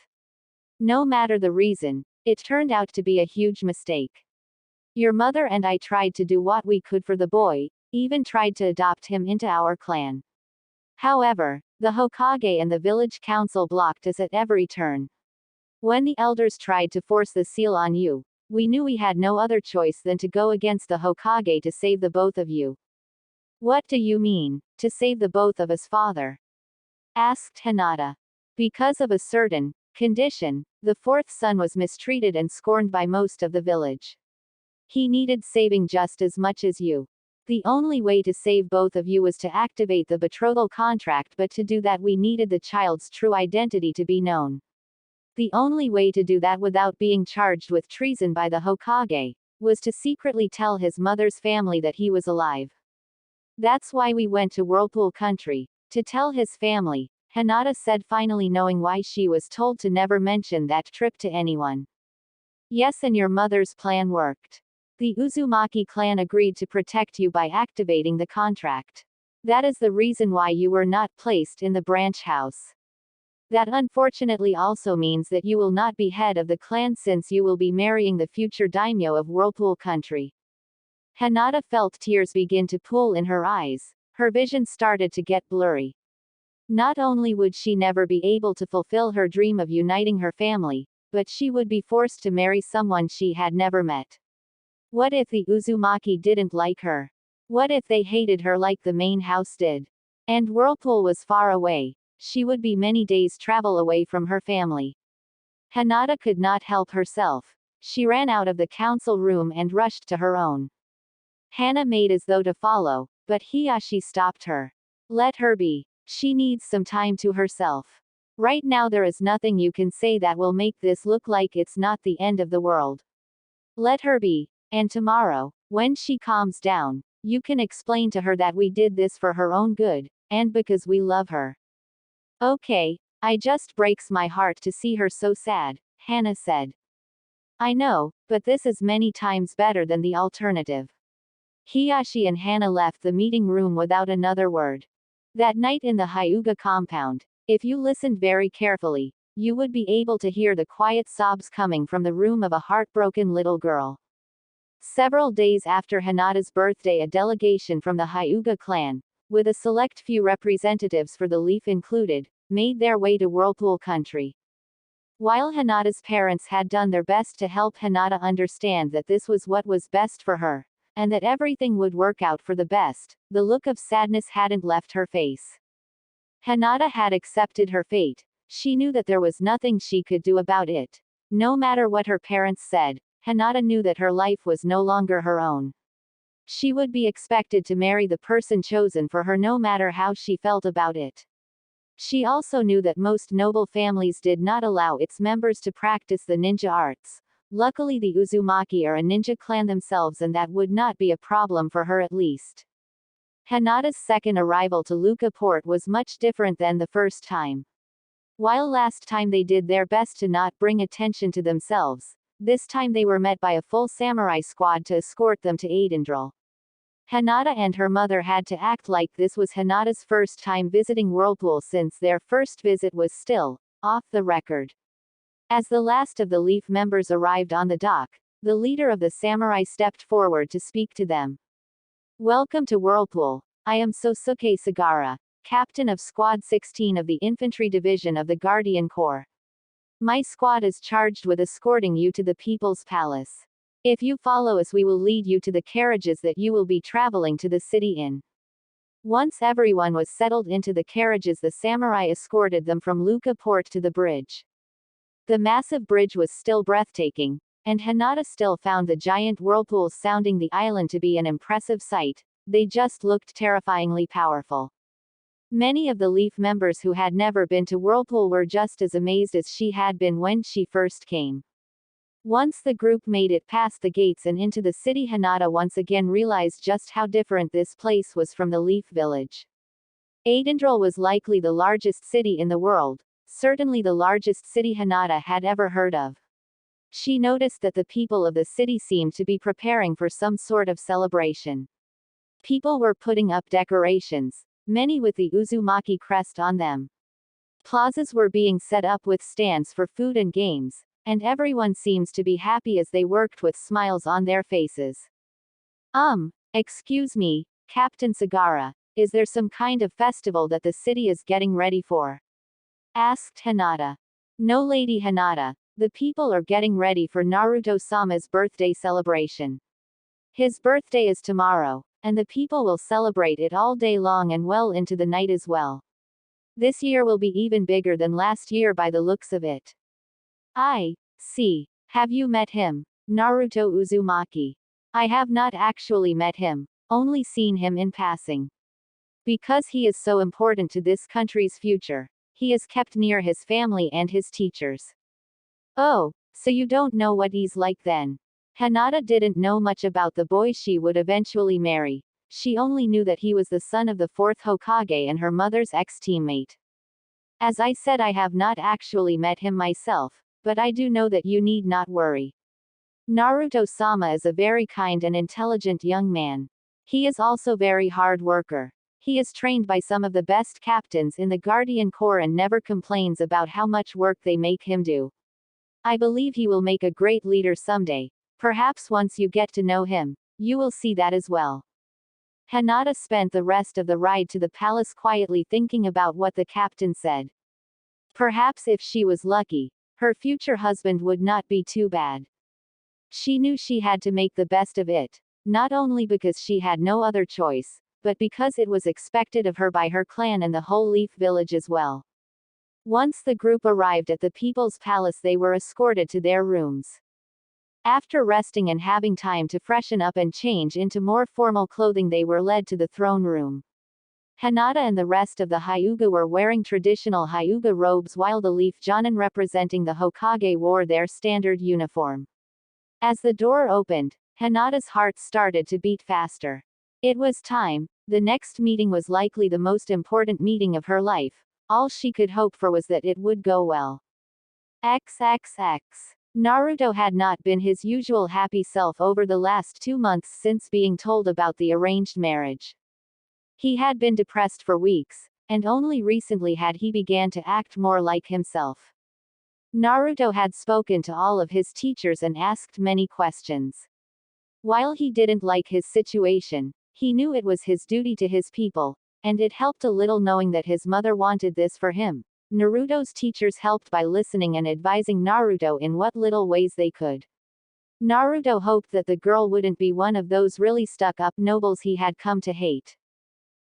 No matter the reason, it turned out to be a huge mistake. Your mother and I tried to do what we could for the boy, even tried to adopt him into our clan. However, the Hokage and the village council blocked us at every turn. When the elders tried to force the seal on you, we knew we had no other choice than to go against the Hokage to save the both of you. What do you mean, to save the both of us, father? Asked Hinata. Because of a certain condition, the fourth son was mistreated and scorned by most of the village. He needed saving just as much as you. The only way to save both of you was to activate the betrothal contract, but to do that we needed the child's true identity to be known. The only way to do that without being charged with treason by the Hokage was to secretly tell his mother's family that he was alive. That's why we went to Whirlpool country, to tell his family, Hinata said, finally knowing why she was told to never mention that trip to anyone. Yes, and your mother's plan worked. The Uzumaki clan agreed to protect you by activating the contract. That is the reason why you were not placed in the branch house. That unfortunately also means that you will not be head of the clan since you will be marrying the future daimyo of Whirlpool country. Hinata felt tears begin to pool in her eyes. Her vision started to get blurry. Not only would she never be able to fulfill her dream of uniting her family, but she would be forced to marry someone she had never met. What if the Uzumaki didn't like her? What if they hated her like the main house did? And Whirlpool was far away. She would be many days' travel away from her family. Hinata could not help herself. She ran out of the council room and rushed to her own. Hana made as though to follow, but Hiyashi stopped her. Let her be. She needs some time to herself. Right now there is nothing you can say that will make this look like it's not the end of the world. Let her be, and tomorrow, when she calms down, you can explain to her that we did this for her own good, and because we love her. Okay, I just breaks my heart to see her so sad, Hana said. I know, but this is many times better than the alternative. Hiyashi and Hana left the meeting room without another word. That night in the Hyuga compound, if you listened very carefully, you would be able to hear the quiet sobs coming from the room of a heartbroken little girl. Several days after Hinata's birthday, a delegation from the Hyuga clan, with a select few representatives for the Leaf included, made their way to Whirlpool country. While Hinata's parents had done their best to help Hinata understand that this was what was best for her, and that everything would work out for the best, the look of sadness hadn't left her face. Hinata had accepted her fate. She knew that there was nothing she could do about it. No matter what her parents said, Hinata knew that her life was no longer her own. She would be expected to marry the person chosen for her no matter how she felt about it. She also knew that most noble families did not allow its members to practice the ninja arts. Luckily the Uzumaki are a ninja clan themselves and that would not be a problem for her at least. Hinata's second arrival to Luka Port was much different than the first time. While last time they did their best to not bring attention to themselves, this time they were met by a full samurai squad to escort them to Aidendral. Hinata and her mother had to act like this was Hinata's first time visiting Whirlpool since their first visit was still off the record. As the last of the Leaf members arrived on the dock, the leader of the samurai stepped forward to speak to them. Welcome to Whirlpool. I am Sosuke Sagara, captain of Squad 16 of the Infantry Division of the Guardian Corps. My squad is charged with escorting you to the People's Palace. If you follow us, we will lead you to the carriages that you will be traveling to the city in. Once everyone was settled into the carriages, the samurai escorted them from Luka Port to the bridge. The massive bridge was still breathtaking, and Hinata still found the giant whirlpools sounding the island to be an impressive sight. They just looked terrifyingly powerful. Many of the Leaf members who had never been to Whirlpool were just as amazed as she had been when she first came. Once the group made it past the gates and into the city, Hinata once again realized just how different this place was from the Leaf village. Aidendral was likely the largest city in the world, certainly the largest city Hinata had ever heard of. She noticed that the people of the city seemed to be preparing for some sort of celebration. People were putting up decorations, many with the Uzumaki crest on them. Plazas were being set up with stands for food and games, and everyone seems to be happy as they worked with smiles on their faces. Excuse me, Captain Sagara, is there some kind of festival that the city is getting ready for? Asked Hinata. No, Lady Hinata, the people are getting ready for Naruto-sama's birthday celebration. His birthday is tomorrow, and the people will celebrate it all day long and well into the night as well. This year will be even bigger than last year by the looks of it. I see. Have you met him, Naruto Uzumaki? I have not actually met him, only seen him in passing. Because he is so important to this country's future, he is kept near his family and his teachers. Oh, so you don't know what he's like then? Hinata didn't know much about the boy she would eventually marry. She only knew that he was the son of the fourth Hokage and her mother's ex-teammate. As I said, I have not actually met him myself, but I do know that you need not worry. Naruto-sama is a very kind and intelligent young man. He is also very hard worker. He is trained by some of the best captains in the Guardian Corps and never complains about how much work they make him do. I believe he will make a great leader someday. Perhaps once you get to know him, you will see that as well. Hinata spent the rest of the ride to the palace quietly thinking about what the captain said. Perhaps if she was lucky, her future husband would not be too bad. She knew she had to make the best of it, not only because she had no other choice, but because it was expected of her by her clan and the whole Leaf Village as well. Once the group arrived at the People's Palace, they were escorted to their rooms. After resting and having time to freshen up and change into more formal clothing, they were led to the throne room. Hinata and the rest of the Hyuga were wearing traditional Hyuga robes while the Leaf Jonin representing the Hokage wore their standard uniform. As the door opened, Hinata's heart started to beat faster. It was time. The next meeting was likely the most important meeting of her life. All she could hope for was that it would go well. XXX. Naruto had not been his usual happy self over the last 2 months since being told about the arranged marriage. He had been depressed for weeks, and only recently had he began to act more like himself. Naruto had spoken to all of his teachers and asked many questions. While he didn't like his situation, he knew it was his duty to his people, and it helped a little knowing that his mother wanted this for him. Naruto's teachers helped by listening and advising Naruto in what little ways they could. Naruto hoped that the girl wouldn't be one of those really stuck-up nobles he had come to hate.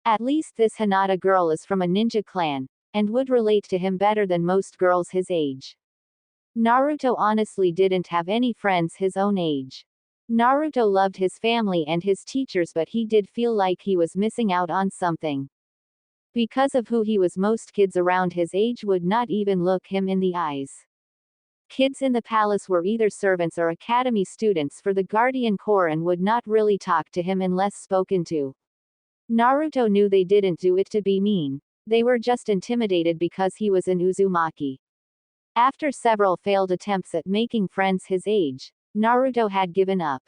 At least this Hinata girl is from a ninja clan, and would relate to him better than most girls his age. Naruto honestly didn't have any friends his own age. Naruto loved his family and his teachers, but he did feel like he was missing out on something. Because of who he was, most kids around his age would not even look him in the eyes. Kids in the palace were either servants or academy students for the Guardian Corps and would not really talk to him unless spoken to. Naruto knew they didn't do it to be mean. They were just intimidated because he was an Uzumaki. After several failed attempts at making friends his age, Naruto had given up.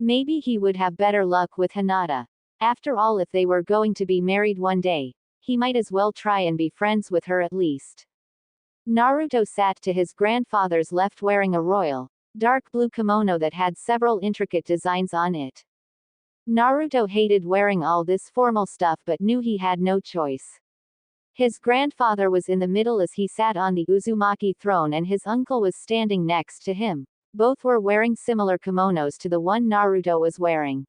Maybe he would have better luck with Hinata. After all, if they were going to be married one day, he might as well try and be friends with her at least. Naruto sat to his grandfather's left wearing a royal, dark blue kimono that had several intricate designs on it. Naruto hated wearing all this formal stuff but knew he had no choice. His grandfather was in the middle as he sat on the Uzumaki throne and his uncle was standing next to him. Both were wearing similar kimonos to the one Naruto was wearing.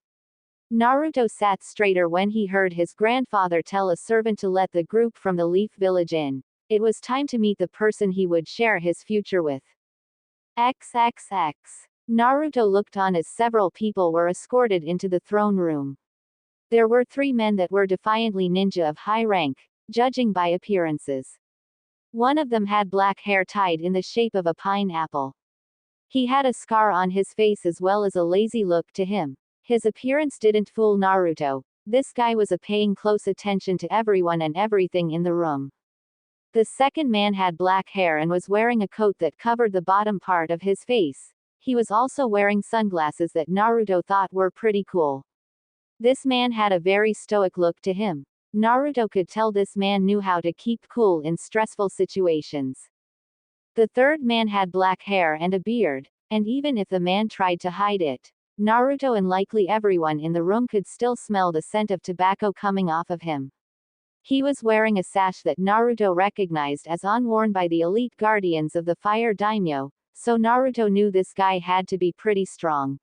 Naruto sat straighter when he heard his grandfather tell a servant to let the group from the Leaf Village in. It was time to meet the person he would share his future with. XXX. Naruto looked on as several people were escorted into the throne room. There were 3 men that were defiantly ninja of high rank, judging by appearances. One of them had black hair tied in the shape of a pineapple. He had a scar on his face as well as a lazy look to him. His appearance didn't fool Naruto. This guy was paying close attention to everyone and everything in the room. The second man had black hair and was wearing a coat that covered the bottom part of his face. He was also wearing sunglasses that Naruto thought were pretty cool. This man had a very stoic look to him. Naruto could tell this man knew how to keep cool in stressful situations. The third man had black hair and a beard, and even if the man tried to hide it, Naruto and likely everyone in the room could still smell the scent of tobacco coming off of him. He was wearing a sash that Naruto recognized as worn by the elite guardians of the Fire Daimyo, so Naruto knew this guy had to be pretty strong.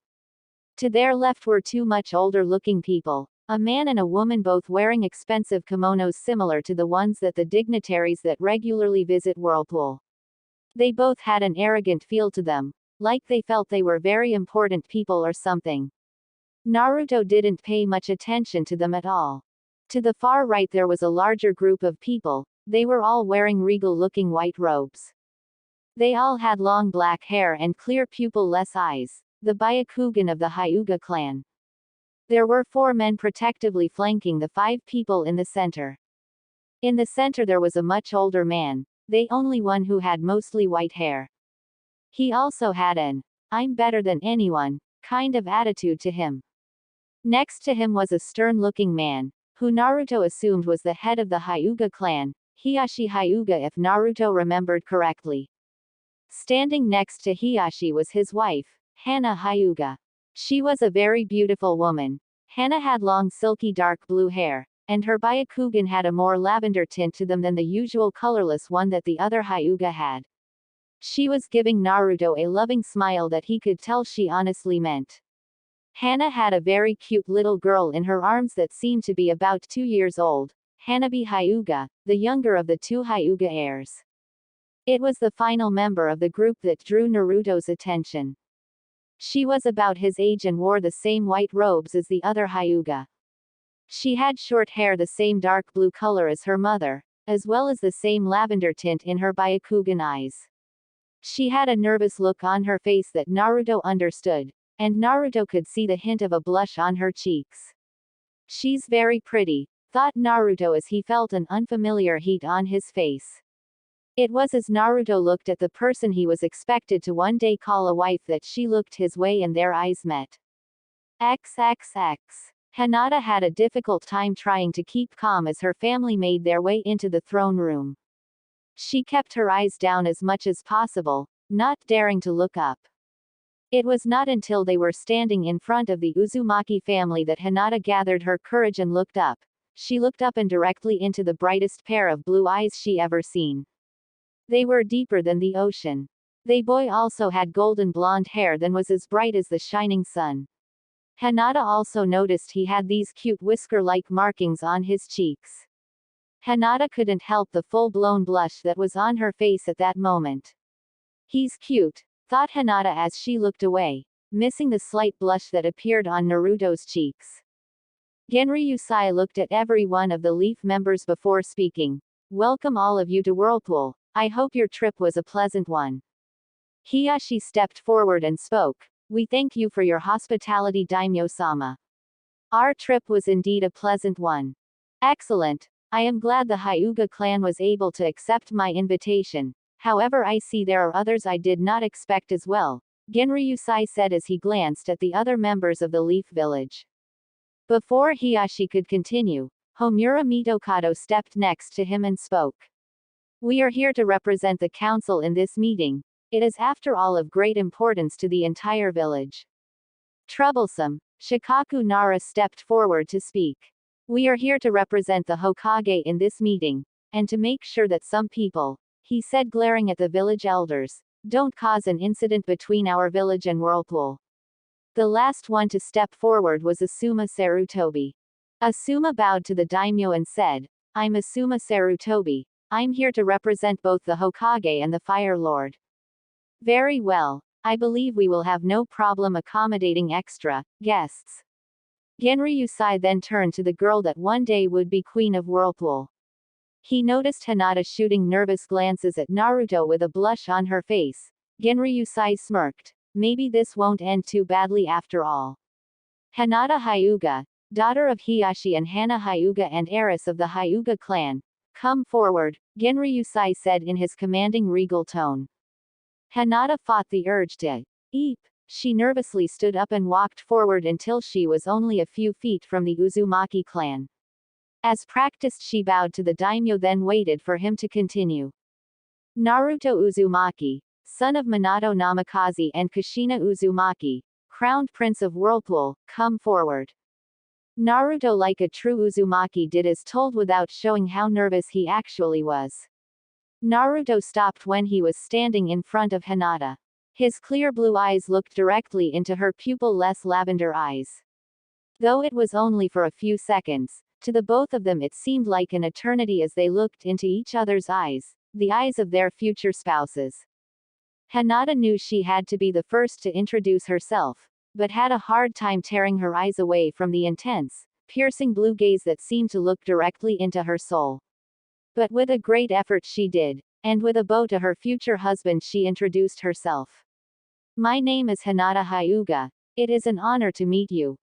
To their left were two much older-looking people, a man and a woman, both wearing expensive kimonos similar to the ones that the dignitaries that regularly visit Whirlpool. They both had an arrogant feel to them, like they felt they were very important people or something. Naruto didn't pay much attention to them at all. To the far right there was a larger group of people. They were all wearing regal-looking white robes. They all had long black hair and clear pupil-less eyes, the Byakugan of the Hyuga clan. There were 4 men protectively flanking the 5 people in the center. In the center there was a much older man, the only one who had mostly white hair. He also had an "I'm better than anyone" kind of attitude to him. Next to him was a stern-looking man, who Naruto assumed was the head of the Hyuga clan, Hiyashi Hyuga if Naruto remembered correctly. Standing next to Hiyashi was his wife, Hana Hyuga. She was a very beautiful woman. Hana had long silky dark blue hair, and her Byakugan had a more lavender tint to them than the usual colorless one that the other Hyuga had. She was giving Naruto a loving smile that he could tell she honestly meant. Hana had a very cute little girl in her arms that seemed to be about 2 years old, Hanabi Hyuga, the younger of the 2 Hyuga heirs. It was the final member of the group that drew Naruto's attention. She was about his age and wore the same white robes as the other Hyuga. She had short hair the same dark blue color as her mother, as well as the same lavender tint in her Byakugan eyes. She had a nervous look on her face that Naruto understood, and Naruto could see the hint of a blush on her cheeks. She's very pretty, thought Naruto as he felt an unfamiliar heat on his face. It was as Naruto looked at the person he was expected to one day call a wife that she looked his way and their eyes met. XXX. Hinata had a difficult time trying to keep calm as her family made their way into the throne room. She kept her eyes down as much as possible, not daring to look up. It was not until they were standing in front of the Uzumaki family that Hinata gathered her courage and looked up. She looked up and directly into the brightest pair of blue eyes she ever seen. They were deeper than the ocean. The boy also had golden blonde hair that was as bright as the shining sun. Hinata also noticed he had these cute whisker-like markings on his cheeks. Hinata couldn't help the full-blown blush that was on her face at that moment. He's cute, thought Hinata as she looked away, missing the slight blush that appeared on Naruto's cheeks. Genryusai looked at every one of the Leaf members before speaking. Welcome all of you to Whirlpool. I hope your trip was a pleasant one. Hiyashi stepped forward and spoke. We thank you for your hospitality, Daimyo-sama. Our trip was indeed a pleasant one. Excellent. I am glad the Hyuga clan was able to accept my invitation. However, I see there are others I did not expect as well, Genryusai said as he glanced at the other members of the Leaf Village. Before Hiyashi could continue, Homura Mitokado stepped next to him and spoke. We are here to represent the council in this meeting. It is after all of great importance to the entire village. Troublesome. Shikaku Nara stepped forward to speak. We are here to represent the Hokage in this meeting, and to make sure that some people, he said glaring at the village elders, don't cause an incident between our village and Whirlpool. The last one to step forward was Asuma Sarutobi. Asuma bowed to the daimyo and said, I'm Asuma Sarutobi. I'm here to represent both the Hokage and the Fire Lord. Very well. I believe we will have no problem accommodating extra guests. Genryusai then turned to the girl that one day would be queen of Whirlpool. He noticed Hinata shooting nervous glances at Naruto with a blush on her face. Genryusai smirked. Maybe this won't end too badly after all. Hinata Hyuga, daughter of Hiyashi and Hana Hyuga and heiress of the Hyuga clan, Come forward, Genryusai said in his commanding regal tone. Hinata fought the urge to eep. She nervously stood up and walked forward until she was only a few feet from the Uzumaki clan. As practiced, she bowed to the daimyo, then waited for him to continue. Naruto Uzumaki, son of Minato Namikaze and Kushina Uzumaki, crowned prince of Whirlpool, come forward. Naruto, like a true Uzumaki, did as told without showing how nervous he actually was. Naruto stopped when he was standing in front of Hinata. His clear blue eyes looked directly into her pupil-less lavender eyes. Though it was only for a few seconds, to the both of them it seemed like an eternity as they looked into each other's eyes, the eyes of their future spouses. Hinata knew she had to be the first to introduce herself, but had a hard time tearing her eyes away from the intense, piercing blue gaze that seemed to look directly into her soul. But with a great effort she did, and with a bow to her future husband she introduced herself. My name is Hinata Hyuga. It is an honor to meet you.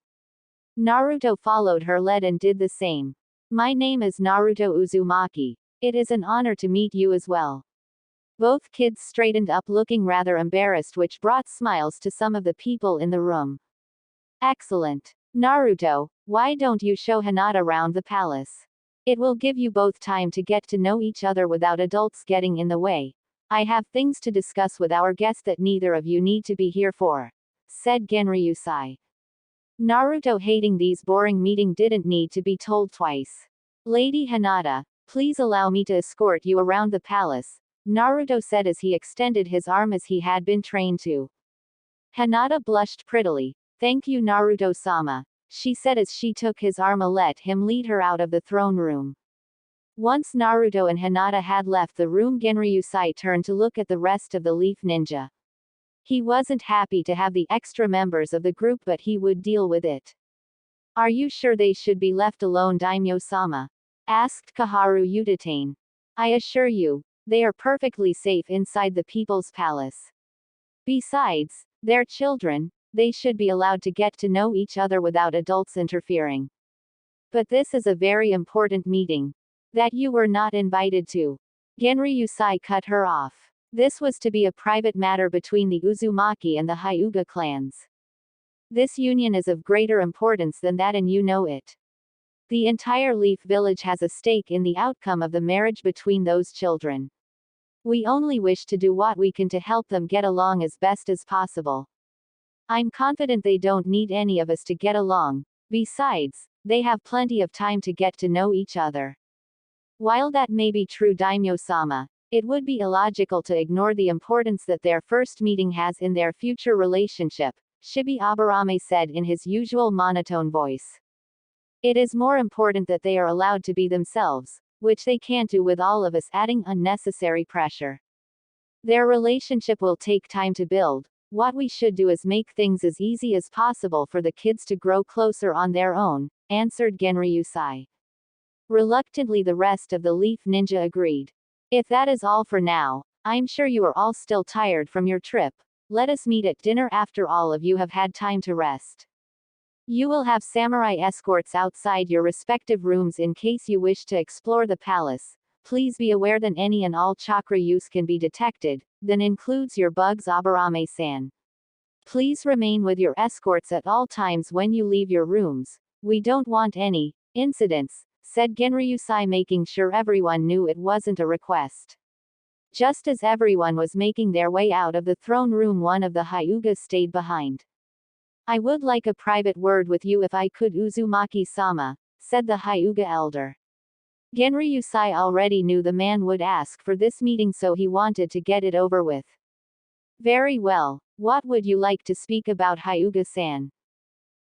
Naruto followed her lead and did the same. My name is Naruto Uzumaki. It is an honor to meet you as well. Both kids straightened up looking rather embarrassed, which brought smiles to some of the people in the room. Excellent. Naruto, why don't you show Hinata around the palace? It will give you both time to get to know each other without adults getting in the way. I have things to discuss with our guest that neither of you need to be here for, said Genryusai. Naruto, hating these boring meetings, didn't need to be told twice. Lady Hinata, please allow me to escort you around the palace, Naruto said as he extended his arm as he had been trained to. Hinata blushed prettily. Thank you, Naruto-sama, she said as she took his arm and let him lead her out of the throne room. Once Naruto and Hinata had left the room, Genryusai turned to look at the rest of the Leaf Ninja. He wasn't happy to have the extra members of the group, but he would deal with it. Are you sure they should be left alone, Daimyo-sama? Asked Kaharu Utatane. I assure you, they are perfectly safe inside the People's Palace. Besides, they're children, they should be allowed to get to know each other without adults interfering. But this is a very important meeting that you were not invited to. Genryusai cut her off. This was to be a private matter between the Uzumaki and the Hyuga clans. This union is of greater importance than that, and you know it. The entire Leaf Village has a stake in the outcome of the marriage between those children. We only wish to do what we can to help them get along as best as possible. I'm confident they don't need any of us to get along. Besides, they have plenty of time to get to know each other. While that may be true, Daimyo-sama, it would be illogical to ignore the importance that their first meeting has in their future relationship, Shibi Aburame said in his usual monotone voice. It is more important that they are allowed to be themselves, which they can't do with all of us adding unnecessary pressure. Their relationship will take time to build. What we should do is make things as easy as possible for the kids to grow closer on their own, answered Genryusai. Reluctantly, the rest of the Leaf Ninja agreed. If that is all for now, I'm sure you are all still tired from your trip. Let us meet at dinner after all of you have had time to rest. You will have samurai escorts outside your respective rooms in case you wish to explore the palace. Please be aware that any and all chakra use can be detected, that includes your bugs, Aburame-san. Please remain with your escorts at all times when you leave your rooms. We don't want any incidents, said Genryusai, making sure everyone knew it wasn't a request. Just as everyone was making their way out of the throne room, one of the Hyugas stayed behind. I would like a private word with you if I could, Uzumaki-sama, said the Hyuga elder. Genryusai already knew the man would ask for this meeting, so he wanted to get it over with. Very well, what would you like to speak about, Hyuga-san?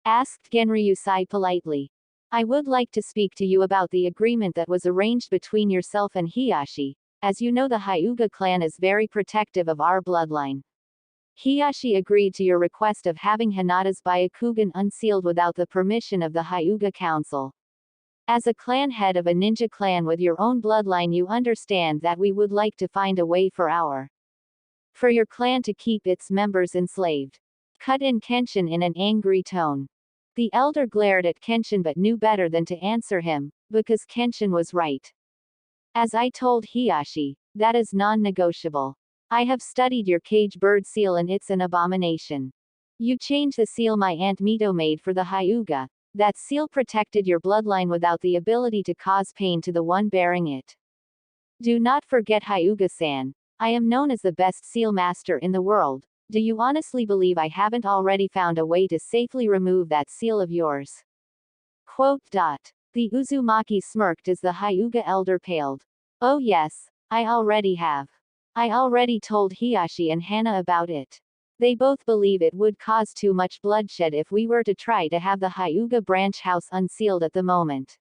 Asked Genryusai politely. I would like to speak to you about the agreement that was arranged between yourself and Hiyashi. As you know, the Hyuga clan is very protective of our bloodline. Hiyashi agreed to your request of having Hinata's Byakugan unsealed without the permission of the Hyuga Council. As a clan head of a ninja clan with your own bloodline, you understand that we would like to find a way for your clan to keep its members enslaved. Cut in Kenshin in an angry tone. The elder glared at Kenshin but knew better than to answer him, because Kenshin was right. As I told Hiyashi, that is non-negotiable. I have studied your cage bird seal and it's an abomination. You changed the seal my Aunt Mito made for the Hyuga. That seal protected your bloodline without the ability to cause pain to the one bearing it. Do not forget Hyuga-san. I am known as the best seal master in the world. Do you honestly believe I haven't already found a way to safely remove that seal of yours? Quote. The Uzumaki smirked as the Hyuga elder paled. Oh yes, I already have. I already told Hiyashi and Hana about it. They both believe it would cause too much bloodshed if we were to try to have the Hyuga branch house unsealed at the moment.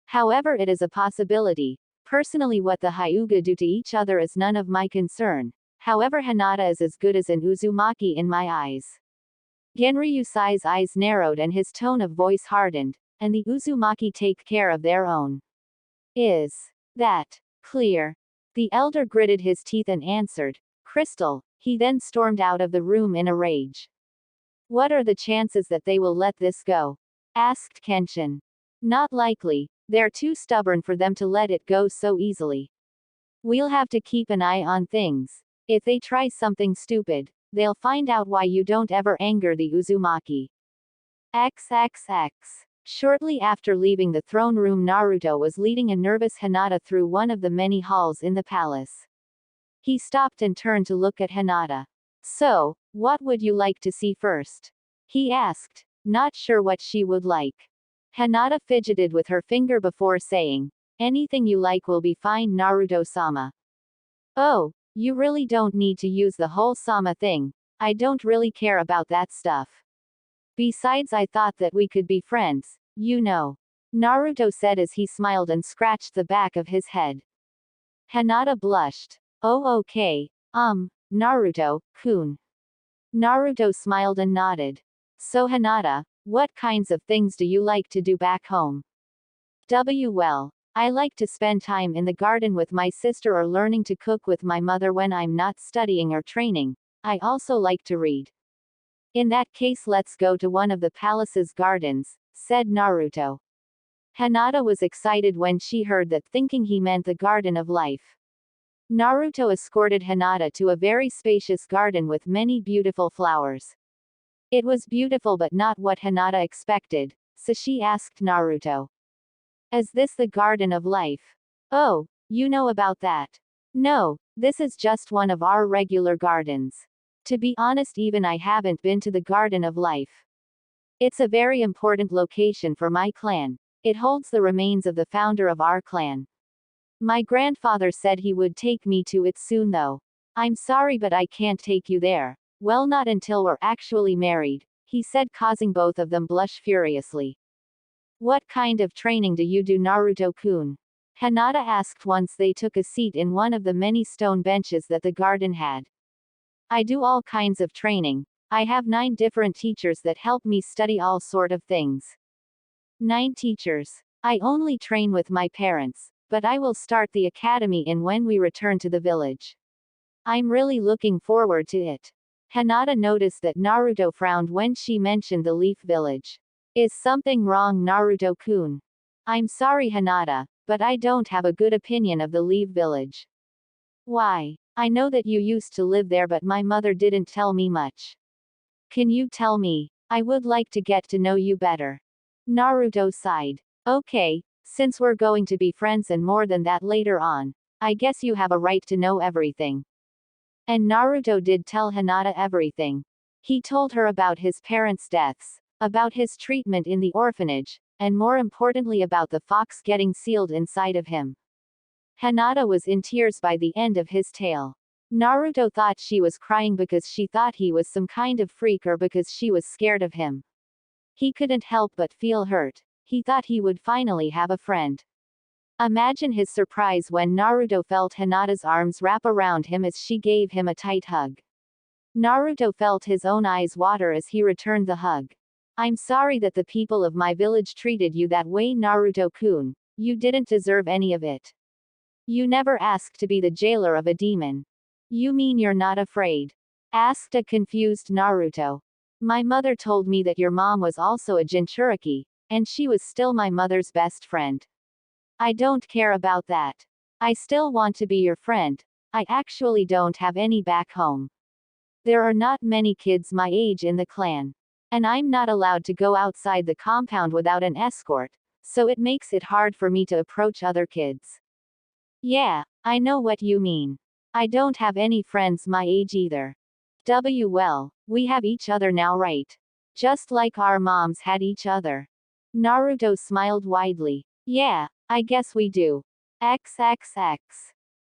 However, it is a possibility. Personally, what the Hyuga do to each other is none of my concern. However, Hinata is as good as an Uzumaki in my eyes. Genryusai's eyes narrowed and his tone of voice hardened, and the Uzumaki take care of their own. Is that clear? The elder gritted his teeth and answered, Crystal. He then stormed out of the room in a rage. What are the chances that they will let this go? Asked Kenshin. Not likely. They're too stubborn for them to let it go so easily. We'll have to keep an eye on things. If they try something stupid, they'll find out why you don't ever anger the Uzumaki. XXX. Shortly after leaving the throne room, Naruto was leading a nervous Hinata through one of the many halls in the palace. He stopped and turned to look at Hinata. So, what would you like to see first? He asked, not sure what she would like. Hinata fidgeted with her finger before saying, anything you like will be fine, Naruto-sama. Oh, you really don't need to use the whole sama thing. I don't really care about that stuff. Besides, I thought that we could be friends, you know. Naruto said as he smiled and scratched the back of his head. Hinata blushed. Oh, okay. Naruto-kun. Naruto smiled and nodded. So Hinata, what kinds of things do you like to do back home? Well, I like to spend time in the garden with my sister or learning to cook with my mother when I'm not studying or training. I also like to read. In that case, let's go to one of the palace's gardens, said Naruto. Hinata was excited when she heard that, thinking he meant the Garden of Life. Naruto escorted Hinata to a very spacious garden with many beautiful flowers. It was beautiful but not what Hinata expected, so she asked Naruto. Is this the Garden of Life? Oh, you know about that. No, this is just one of our regular gardens. To be honest, even I haven't been to the Garden of Life. It's a very important location for my clan. It holds the remains of the founder of our clan. My grandfather said he would take me to it soon though. I'm sorry but I can't take you there. Well, not until we're actually married, he said, causing both of them blush furiously. What kind of training do you do, Naruto-kun? Hinata asked once they took a seat in one of the many stone benches that the garden had. I do all kinds of training. I have 9 different teachers that help me study all sort of things. 9 teachers. I only train with my parents, but I will start the academy in when we return to the village. I'm really looking forward to it. Hinata noticed that Naruto frowned when she mentioned the Leaf Village. Is something wrong, Naruto-kun? I'm sorry, Hinata, but I don't have a good opinion of the Leaf Village. Why? I know that you used to live there but my mother didn't tell me much. Can you tell me? I would like to get to know you better. Naruto sighed. Okay, since we're going to be friends and more than that later on, I guess you have a right to know everything. And Naruto did tell Hinata everything. He told her about his parents' deaths, about his treatment in the orphanage, and more importantly about the fox getting sealed inside of him. Hinata was in tears by the end of his tale. Naruto thought she was crying because she thought he was some kind of freak or because she was scared of him. He couldn't help but feel hurt. He thought he would finally have a friend. Imagine his surprise when Naruto felt Hinata's arms wrap around him as she gave him a tight hug. Naruto felt his own eyes water as he returned the hug. I'm sorry that the people of my village treated you that way, Naruto-kun. You didn't deserve any of it. You never asked to be the jailer of a demon. You mean you're not afraid? Asked a confused Naruto. My mother told me that your mom was also a Jinchuriki, and she was still my mother's best friend. I don't care about that. I still want to be your friend. I actually don't have any back home. There are not many kids my age in the clan. And I'm not allowed to go outside the compound without an escort, so it makes it hard for me to approach other kids. Yeah, I know what you mean. I don't have any friends my age either. Well, we have each other now, right? Just like our moms had each other. Naruto smiled widely. Yeah, I guess we do. XXX.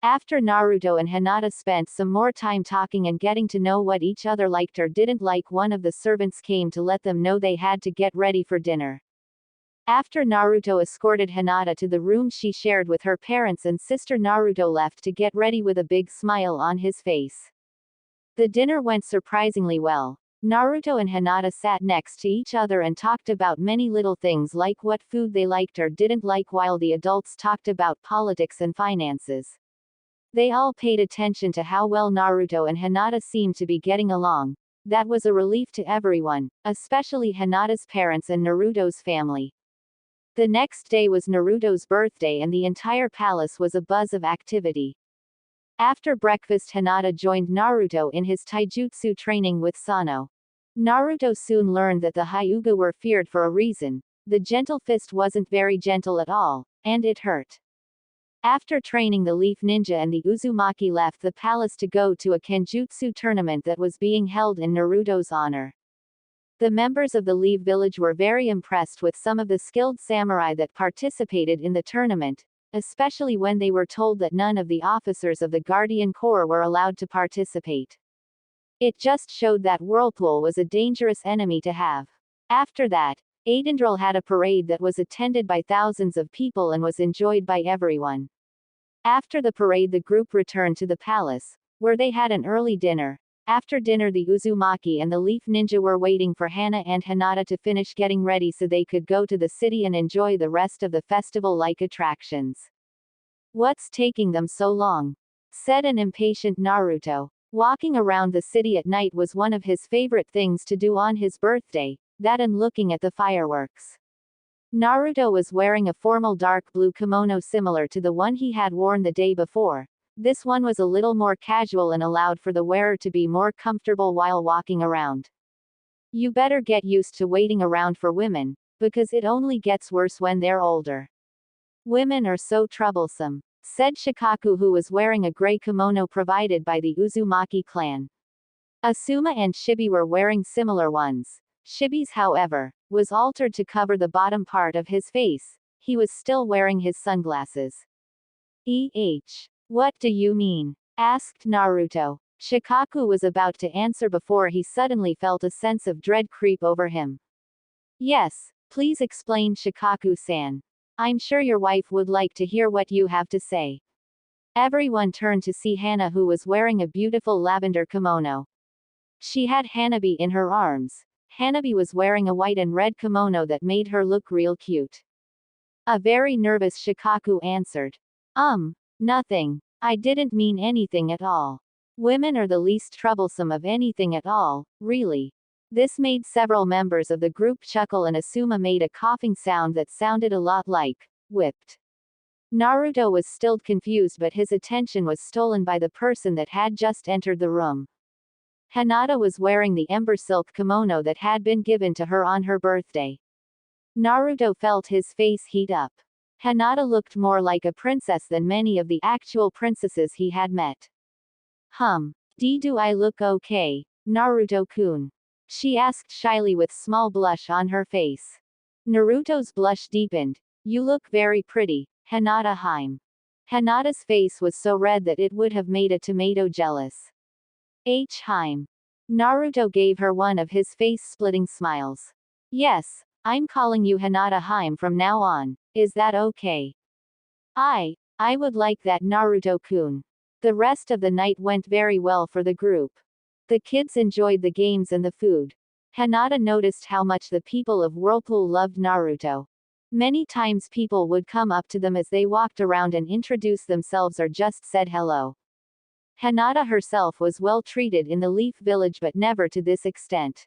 After Naruto and Hinata spent some more time talking and getting to know what each other liked or didn't like, one of the servants came to let them know they had to get ready for dinner. After Naruto escorted Hinata to the room she shared with her parents and sister, Naruto left to get ready with a big smile on his face. The dinner went surprisingly well. Naruto and Hinata sat next to each other and talked about many little things like what food they liked or didn't like, while the adults talked about politics and finances. They all paid attention to how well Naruto and Hinata seemed to be getting along. That was a relief to everyone, especially Hinata's parents and Naruto's family. The next day was Naruto's birthday and the entire palace was a buzz of activity. After breakfast, Hinata joined Naruto in his taijutsu training with Sano. Naruto soon learned that the Hyuga were feared for a reason. The gentle fist wasn't very gentle at all, and it hurt. After training, the Leaf Ninja and the Uzumaki left the palace to go to a Kenjutsu tournament that was being held in Naruto's honor. The members of the Leaf village were very impressed with some of the skilled samurai that participated in the tournament, especially when they were told that none of the officers of the Guardian Corps were allowed to participate. It just showed that Whirlpool was a dangerous enemy to have. After that, Aidendral had a parade that was attended by thousands of people and was enjoyed by everyone. After the parade, the group returned to the palace, where they had an early dinner. After dinner, the Uzumaki and the Leaf Ninja were waiting for Hana and Hinata to finish getting ready so they could go to the city and enjoy the rest of the festival-like attractions. What's taking them so long? Said an impatient Naruto. Walking around the city at night was one of his favorite things to do on his birthday, that and looking at the fireworks. Naruto was wearing a formal dark blue kimono similar to the one he had worn the day before. This one was a little more casual and allowed for the wearer to be more comfortable while walking around. You better get used to waiting around for women, because it only gets worse when they're older. Women are so troublesome, said Shikaku, who was wearing a gray kimono provided by the Uzumaki clan. Asuma and Shibi were wearing similar ones. Shibi's, however, was altered to cover the bottom part of his face. He was still wearing his sunglasses. What do you mean? Asked Naruto. Shikaku was about to answer before he suddenly felt a sense of dread creep over him. Yes, please explain, Shikaku-san. I'm sure your wife would like to hear what you have to say. Everyone turned to see Hana, who was wearing a beautiful lavender kimono. She had Hanabi in her arms. Hanabi was wearing a white and red kimono that made her look real cute. A very nervous Shikaku answered. Nothing. I didn't mean anything at all. Women are the least troublesome of anything at all, really. This made several members of the group chuckle, and Asuma made a coughing sound that sounded a lot like whipped. Naruto was still confused, but his attention was stolen by the person that had just entered the room. Hinata was wearing the ember silk kimono that had been given to her on her birthday. Naruto felt his face heat up. Hinata looked more like a princess than many of the actual princesses he had met. Do I look okay, Naruto-kun? She asked shyly with small blush on her face. Naruto's blush deepened. You look very pretty, Hinata-hime. Hinata's face was so red that it would have made a tomato jealous. Hime. Naruto gave her one of his face-splitting smiles. Yes, I'm calling you Hinata-hime from now on. Is that okay? I would like that, Naruto-kun. The rest of the night went very well for the group. The kids enjoyed the games and the food. Hinata noticed how much the people of Whirlpool loved Naruto. Many times people would come up to them as they walked around and introduce themselves or just said hello. Hinata herself was well treated in the Leaf Village, but never to this extent.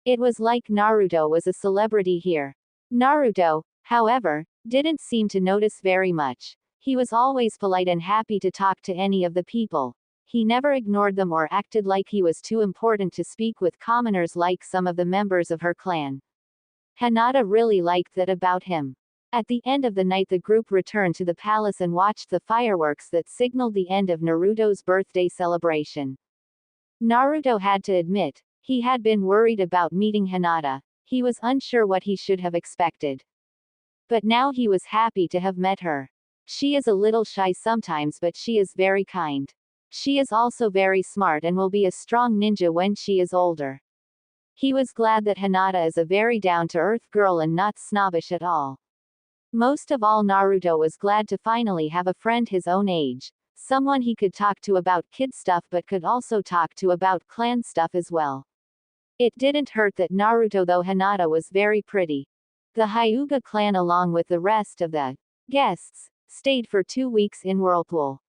It was like Naruto was a celebrity here. Naruto, however, didn't seem to notice very much. He was always polite and happy to talk to any of the people. He never ignored them or acted like he was too important to speak with commoners like some of the members of her clan. Hinata really liked that about him. At the end of the night, the group returned to the palace and watched the fireworks that signaled the end of Naruto's birthday celebration. Naruto had to admit, he had been worried about meeting Hinata. He was unsure what he should have expected. But now he was happy to have met her. She is a little shy sometimes, but she is very kind. She is also very smart and will be a strong ninja when she is older. He was glad that Hinata is a very down-to-earth girl and not snobbish at all. Most of all, Naruto was glad to finally have a friend his own age, someone he could talk to about kid stuff but could also talk to about clan stuff as well. It didn't hurt that Naruto, though Hinata was very pretty. The Hyuga clan, along with the rest of the guests, stayed for 2 weeks in Whirlpool.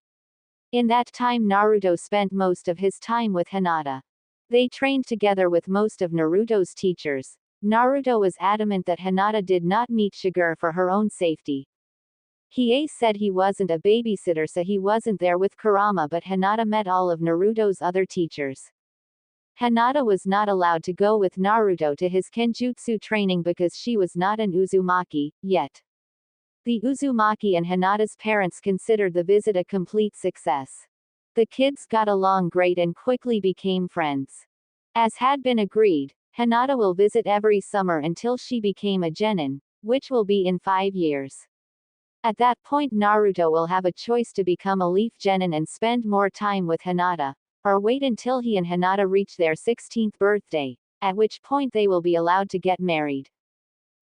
In that time, Naruto spent most of his time with Hinata. They trained together with most of Naruto's teachers. Naruto was adamant that Hinata did not meet Shigure for her own safety. Hiei said he wasn't a babysitter, so he wasn't there with Kurama, but Hinata met all of Naruto's other teachers. Hinata was not allowed to go with Naruto to his Kenjutsu training because she was not an Uzumaki yet. The Uzumaki and Hinata's parents considered the visit a complete success. The kids got along great and quickly became friends. As had been agreed, Hinata will visit every summer until she became a genin, which will be in 5 years. At that point, Naruto will have a choice to become a leaf genin and spend more time with Hinata, or wait until he and Hinata reach their 16th birthday, at which point they will be allowed to get married.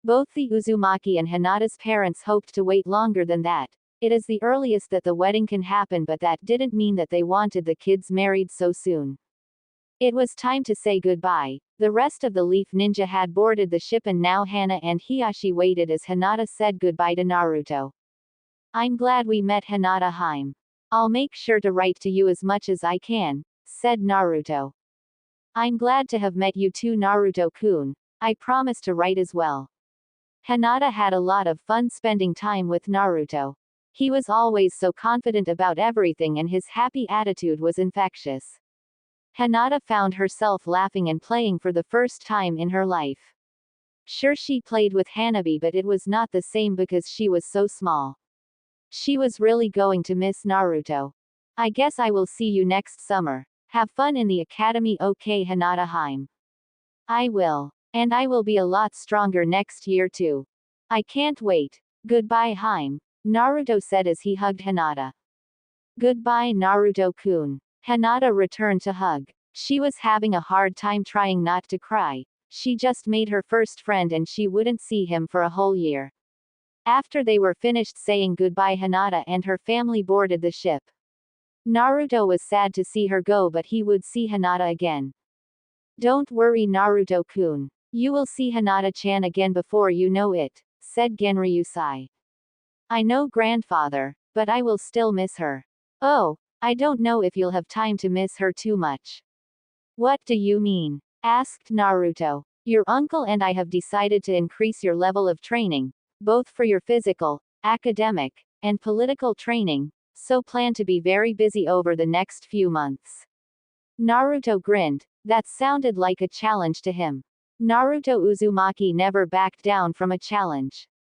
Both the Uzumaki and Hinata's parents hoped to wait longer than that. It is the earliest that the wedding can happen, but that didn't mean that they wanted the kids married so soon. It was time to say goodbye. The rest of the Leaf Ninja had boarded the ship and now Hana and Hiyashi waited as Hinata said goodbye to Naruto. I'm glad we met, Hinata Heim. I'll make sure to write to you as much as I can, said Naruto. I'm glad to have met you too, Naruto-kun. I promise to write as well. Hinata had a lot of fun spending time with Naruto. He was always so confident about everything and his happy attitude was infectious. Hinata found herself laughing and playing for the first time in her life. Sure, she played with Hanabi, but it was not the same because she was so small. She was really going to miss Naruto. I guess I will see you next summer. Have fun in the academy, okay, Hinata Heim. I will. And I will be a lot stronger next year too. I can't wait. Goodbye, Heim, Naruto said as he hugged Hinata. Goodbye, Naruto-kun. Hinata returned to hug. She was having a hard time trying not to cry. She just made her first friend and she wouldn't see him for a whole year. After they were finished saying goodbye, Hinata and her family boarded the ship. Naruto was sad to see her go, but he would see Hinata again. Don't worry, Naruto-kun. You will see Hinata-chan again before you know it, said Genryusai. I know, grandfather, but I will still miss her. Oh, I don't know if you'll have time to miss her too much. What do you mean? Asked Naruto. Your uncle and I have decided to increase your level of training, both for your physical, academic, and political training, so plan to be very busy over the next few months. Naruto grinned. That sounded like a challenge to him. Naruto Uzumaki never backed down from a challenge.